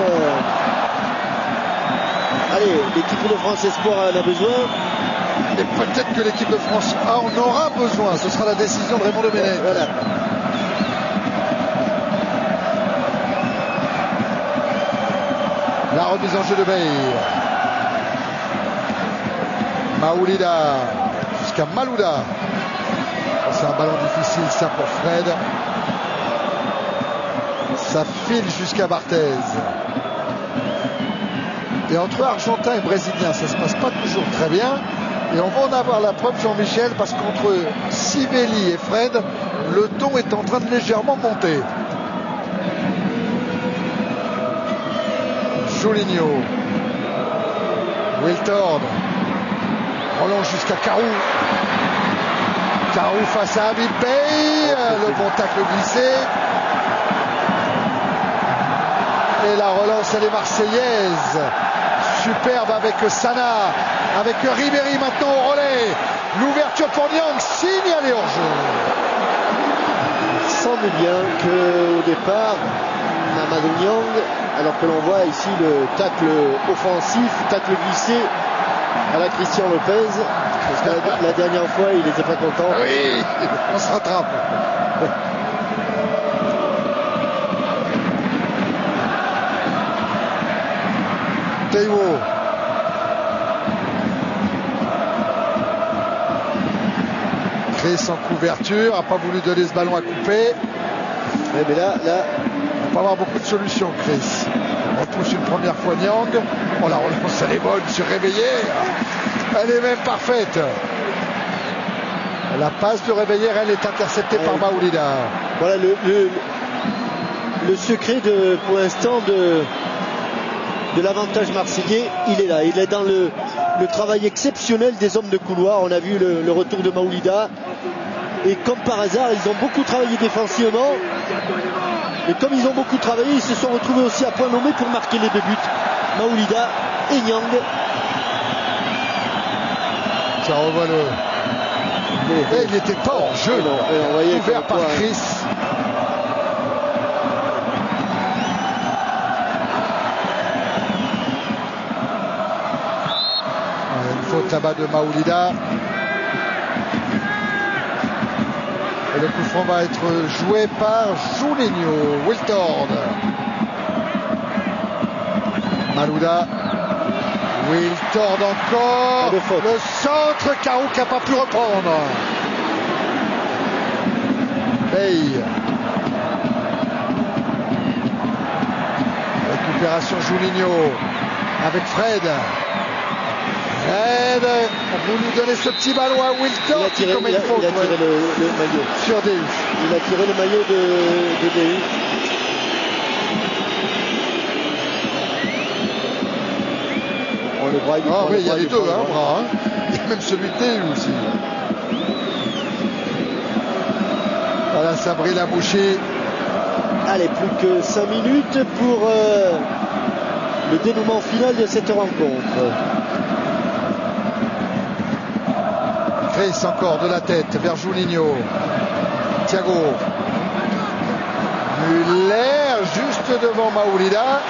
Allez, l'équipe de France Espoir en a besoin. Et peut-être que l'équipe de France en aura besoin. Ce sera la décision de Raymond Domenech. Voilà. La remise en jeu de Bey. Maoulida jusqu'à Malouda. C'est un ballon difficile ça pour Fred. Ça file jusqu'à Barthez. Et entre Argentins et Brésiliens, ça se passe pas toujours très bien. Et on va en avoir la preuve, Jean-Michel, parce qu'entre Sivelli et Fred, le ton est en train de légèrement monter. Juninho. Wiltord. Relance jusqu'à Carew. Carew face à Habib Bey. Le bon tacle glissé. Et la relance, elle est marseillaise. Superbe avec Sana. Avec Ribéry maintenant au relais. L'ouverture pour Nyang. Signalé hors jeu. Il semble bien qu'au départ, Mamadou Niang, alors que l'on voit ici le tacle offensif, tacle glissé à la Christian Lopez, parce que la dernière fois il n'était pas content. Oui, on se rattrape. Taiwo. sans couverture, n'a pas voulu donner ce ballon à couper. Ouais, mais là, il va pas avoir beaucoup de solutions, Chris. On repousse une première fois Niang. Oh, la relance, elle est bonne sur Réveillère. Elle est même parfaite. La passe de Réveillère, elle est interceptée par Maoulida. Voilà le secret pour l'instant de l'avantage marseillais, il est là. Il est dans le travail exceptionnel des hommes de couloir. On a vu le retour de Maoulida. Et comme par hasard, ils ont beaucoup travaillé défensivement. Et comme ils ont beaucoup travaillé, ils se sont retrouvés aussi à point nommé pour marquer les deux buts. Maoulida et Niang. Ça revoit il n'était pas en jeu. Ouvert par Chris. Une faute là-bas de Maoulida. Et le coup franc va être joué par Juninho. Wiltord. Malouda. Wiltord encore. Le centre, Carou qui n'a pas pu reprendre. Bay. Récupération Juninho avec Fred. Fred a voulu donner ce petit ballon à Wiltord. Il a tiré le maillot. Sur DU. Il a tiré le maillot de DU. Le bras, oui, il y a les deux, bras. Il y a même celui de DU aussi. Voilà, Sabri Lamouchi. Allez, plus que 5 minutes pour le dénouement final de cette rencontre. Chris encore de la tête vers Juninho. Thiago. Muller juste devant Maoulida.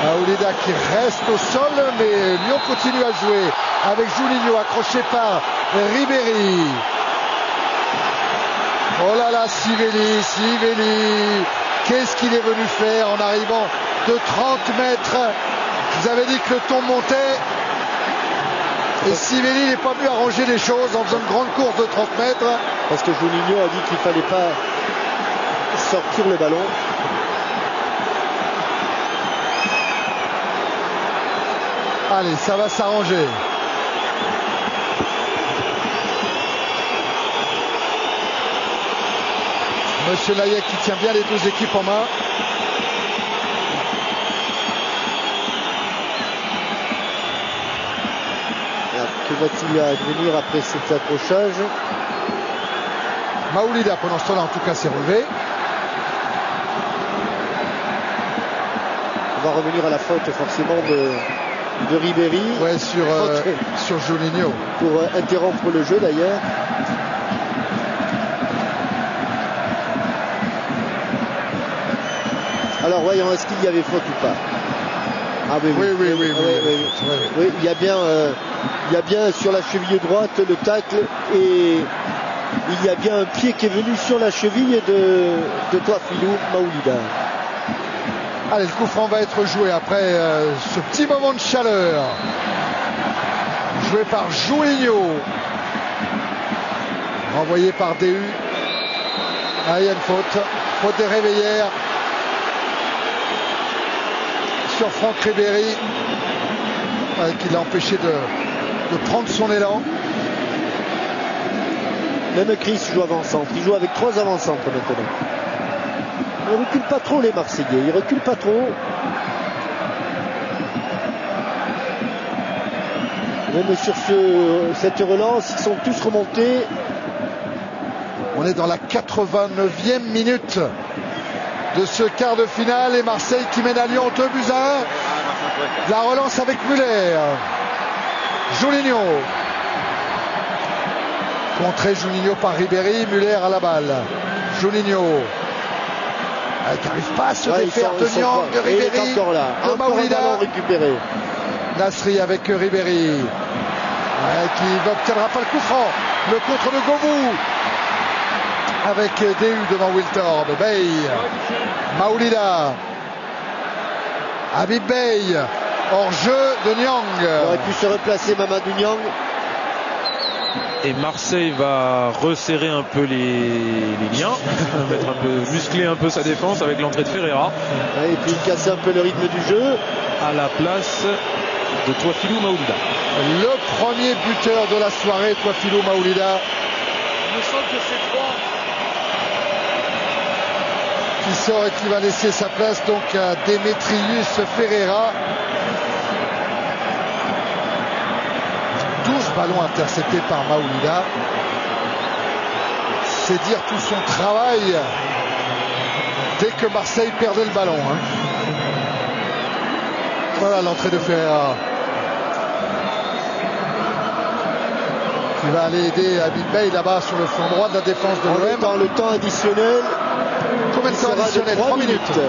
Maoulida qui reste au sol, mais Lyon continue à jouer avec Juninho accroché par Ribéry. Oh là là, Sivelli, qu'est-ce qu'il est venu faire en arrivant de 30 mètres? Je vous avais dit que le ton montait. Et Sivelli n'est pas venu arranger les choses en faisant une grande course de 30 mètres. Parce que Juninho a dit qu'il ne fallait pas sortir le ballon. Allez, ça va s'arranger. Monsieur Layek qui tient bien les deux équipes en main. Alors, que va-t-il advenir après cet accrochage? Maoulida pendant ce temps-là en tout cas s'est relevé. On va revenir à la faute forcément de Ribéry. Ouais, sur Juninho. Pour interrompre le jeu d'ailleurs. Alors voyons, est-ce qu'il y avait faute ou pas? Ah oui, il y a bien sur la cheville droite le tacle et il y a bien un pied qui est venu sur la cheville de Toafilou Maoulida. Allez, le coup franc va être joué après ce petit moment de chaleur. Joué par Juninho. Renvoyé par DU. Ah, il y a une faute. Faute des Réveillères. Sur Franck Ribéry. Qui l'a empêché de prendre son élan. Même Chris joue avant-centre. Il joue avec 3 avant-centres maintenant. Ils ne reculent pas trop les Marseillais, ils ne reculent pas trop. Même sur cette relance, ils sont tous remontés. On est dans la 89e minute de ce quart de finale et Marseille qui mène à Lyon 2-1. La relance avec Muller. Juninho. Contré Juninho par Ribéry, Muller à la balle. Juninho. Qui n'arrive pas à se défaire de Niang, de Ribéry, il est encore là. de Maoulida. Récupéré. Nasri avec Ribéry. Qui n'obtiendra pas le coup franc. Le contre de Govou. Avec DU devant Wiltord. Bay. Maoulida. Habib Bey. Hors-jeu de Niang. Il aurait pu se replacer Mamadou Niang. Et Marseille va resserrer un peu les liens, muscler un peu sa défense avec l'entrée de Ferreira. Et puis casser un peu le rythme du jeu. À la place de Touafilou Maoulida. Le premier buteur de la soirée, Touafilou Maoulida. Il me semble que c'est 3. Qui sort et qui va laisser sa place donc à Demetrius Ferreira. 12 ballons interceptés par Maoulida. C'est dire tout son travail dès que Marseille perdait le ballon. Voilà l'entrée de Ferreira. Qui va aller aider Habib Bey là-bas sur le flanc droit de la défense de l'OM. Dans le temps additionnel. Combien de temps additionnel? 3 minutes.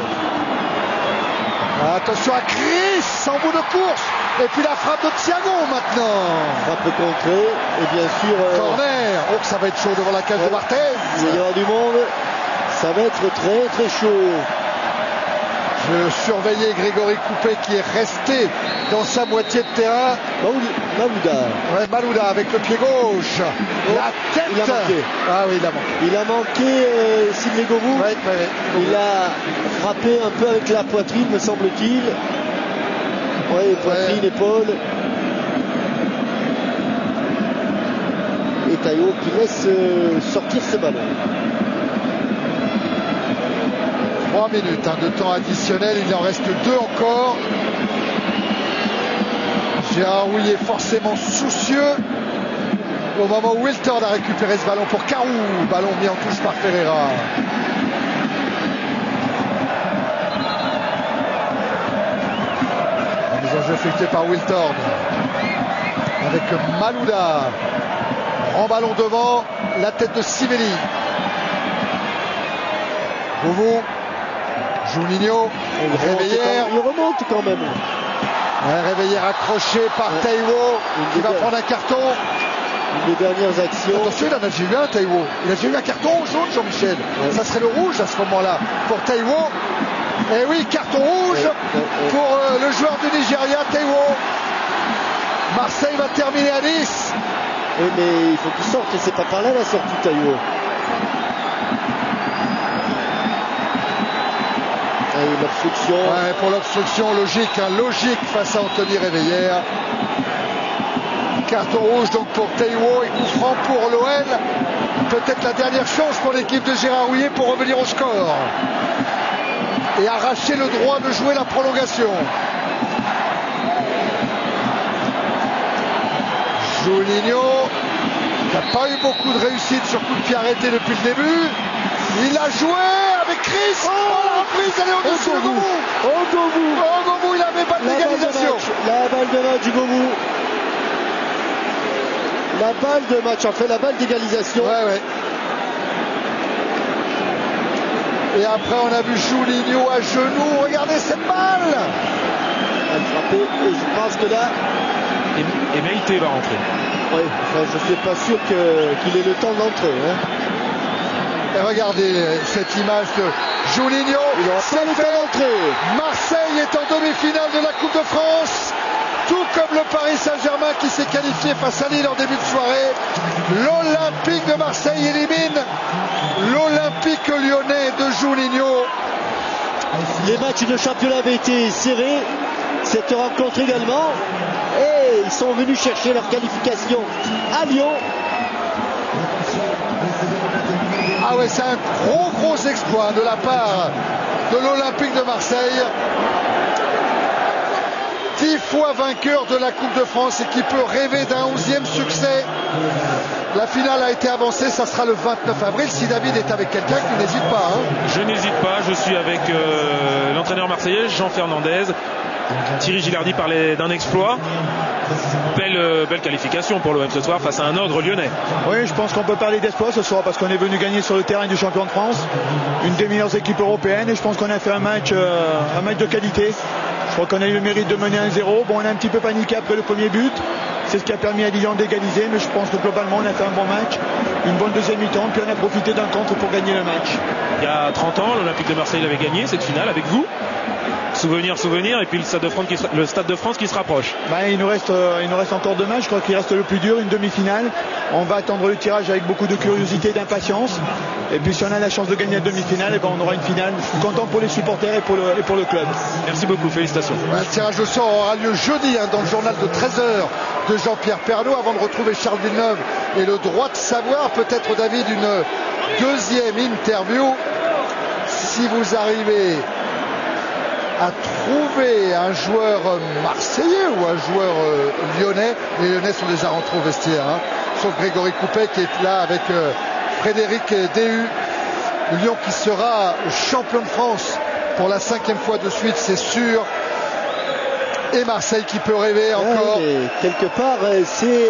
Attention à Chris en bout de course. Et puis la frappe de Thiago maintenant. Frappe contrée. Et bien sûr. Corner. Oh, ça va être chaud devant la cage de Barthez. Il y aura du monde. Ça va être très très chaud. Je surveillais Grégory Coupet qui est resté dans sa moitié de terrain. Malouda. Ouais, Malouda avec le pied gauche. La tête. Il a manqué. Ah oui, il a manqué. Il a manqué Sidney Govou. Ouais. Il a frappé un peu avec la poitrine, me semble-t-il. Oui, poitrine, épaule. Et Taillot qui laisse sortir ce ballon. 3 minutes de temps additionnel, il en reste 2 encore. Gérard Rouillet est forcément soucieux au moment où Wiltord a récupéré ce ballon pour Carou. Ballon mis en touche par Ferreira. La mise en jeu effectuée par Wiltord avec Malouda. En ballon devant, la tête de Sivelli. Bouvou. Juninho, Réveillère. Il remonte quand même. Réveillère accroché par Taïwo qui va prendre un carton. Une des dernières actions. Attention, il en a déjà eu un, Taïwo. Il a déjà eu un carton jaune, Jean-Michel. Ça serait le rouge à ce moment-là pour Taïwo. Et oui, carton rouge pour le joueur du Nigeria, Taïwo. Marseille va terminer à 10. Oui, mais il faut qu'il sorte et c'est pas par là la sortie, Taïwo. L'obstruction. Ouais, pour l'obstruction, logique, logique face à Anthony Réveillère. Carton rouge donc pour Taïwo et coup franc pour l'OL. Peut-être la dernière chance pour l'équipe de Gérard Rouillet pour revenir au score. Et arracher le droit de jouer la prolongation. Juninho, qui n'a pas eu beaucoup de réussite sur coup de pied arrêté depuis le début. Il a joué avec Chris. Oh, la reprise, elle est au-dessus de Govou. Govou, il avait pas de légalisation. La balle de match du Govou. La balle de match, en fait, la balle d'égalisation. Ouais. Et après, on a vu Juninho à genoux. Regardez cette balle. Elle frappée. Et je pense que là. Et Meïté va rentrer. Oui, enfin, je ne suis pas sûr qu'il ait le temps d'entrer. Et regardez cette image de Juninho. C'est fait. Marseille est en demi-finale de la Coupe de France. Tout comme le Paris Saint-Germain qui s'est qualifié face à Lille en début de soirée. L'Olympique de Marseille élimine l'Olympique lyonnais de Juninho. Les matchs de championnat avaient été serrés. Cette rencontre également. Et ils sont venus chercher leur qualification à Lyon. Ah ouais, c'est un gros exploit de la part de l'Olympique de Marseille. 10 fois vainqueur de la Coupe de France et qui peut rêver d'un 11e succès. La finale a été avancée, ça sera le 29 avril. Si David est avec quelqu'un, tu n'hésites pas. Je n'hésite pas, je suis avec l'entraîneur marseillais, Jean Fernandez. Thierry Gilardi parlait d'un exploit. Belle qualification pour l'OM ce soir face à un ordre lyonnais. Oui, je pense qu'on peut parler d'exploit ce soir parce qu'on est venu gagner sur le terrain du champion de France, une des meilleures équipes européennes, et je pense qu'on a fait un match de qualité. Je crois qu'on a eu le mérite de mener 1-0. Bon, on a un petit peu paniqué après le premier but. C'est ce qui a permis à Lyon d'égaliser, mais je pense que globalement on a fait un bon match, une bonne deuxième mi-temps, puis on a profité d'un contre pour gagner le match. Il y a 30 ans, l'Olympique de Marseille avait gagné cette finale avec vous. souvenir, et puis le Stade de France qui se rapproche. Il nous reste encore 2 matchs. Je crois qu'il reste le plus dur, une demi-finale. On va attendre le tirage avec beaucoup de curiosité et d'impatience. Et puis si on a la chance de gagner la demi-finale, on aura une finale. Je suis content pour les supporters et pour le club. Merci beaucoup, félicitations. Le tirage au sort aura lieu jeudi dans le journal de 13h de Jean-Pierre Pernaut, avant de retrouver Charles Villeneuve et le droit de savoir, peut-être David, une deuxième interview. Si vous arrivez à trouver un joueur marseillais ou un joueur lyonnais, les Lyonnais sont déjà rentrés au vestiaire, sauf Grégory Coupet qui est là avec Frédéric Déhu. Lyon qui sera champion de France pour la 5e fois de suite, c'est sûr. Et Marseille qui peut rêver encore. Quelque part, c'est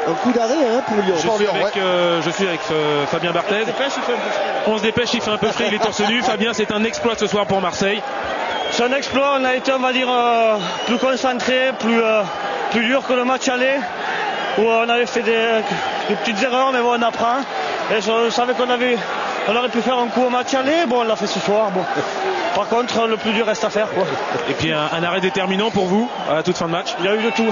un coup d'arrêt pour Lyon. Je suis avec Fabien Barthez. On se dépêche, il fait un peu frais, il est torse nu. Fabien, c'est un exploit ce soir pour Marseille. C'est un exploit, on a été, on va dire, plus concentré, plus dur que le match aller, où on avait fait des petites erreurs, mais bon, on apprend. Et je savais qu'on aurait pu faire un coup au match aller, bon, on l'a fait ce soir. Bon. Par contre, le plus dur reste à faire, quoi. Et puis un arrêt déterminant pour vous à la toute fin de match. Il y a eu de tout.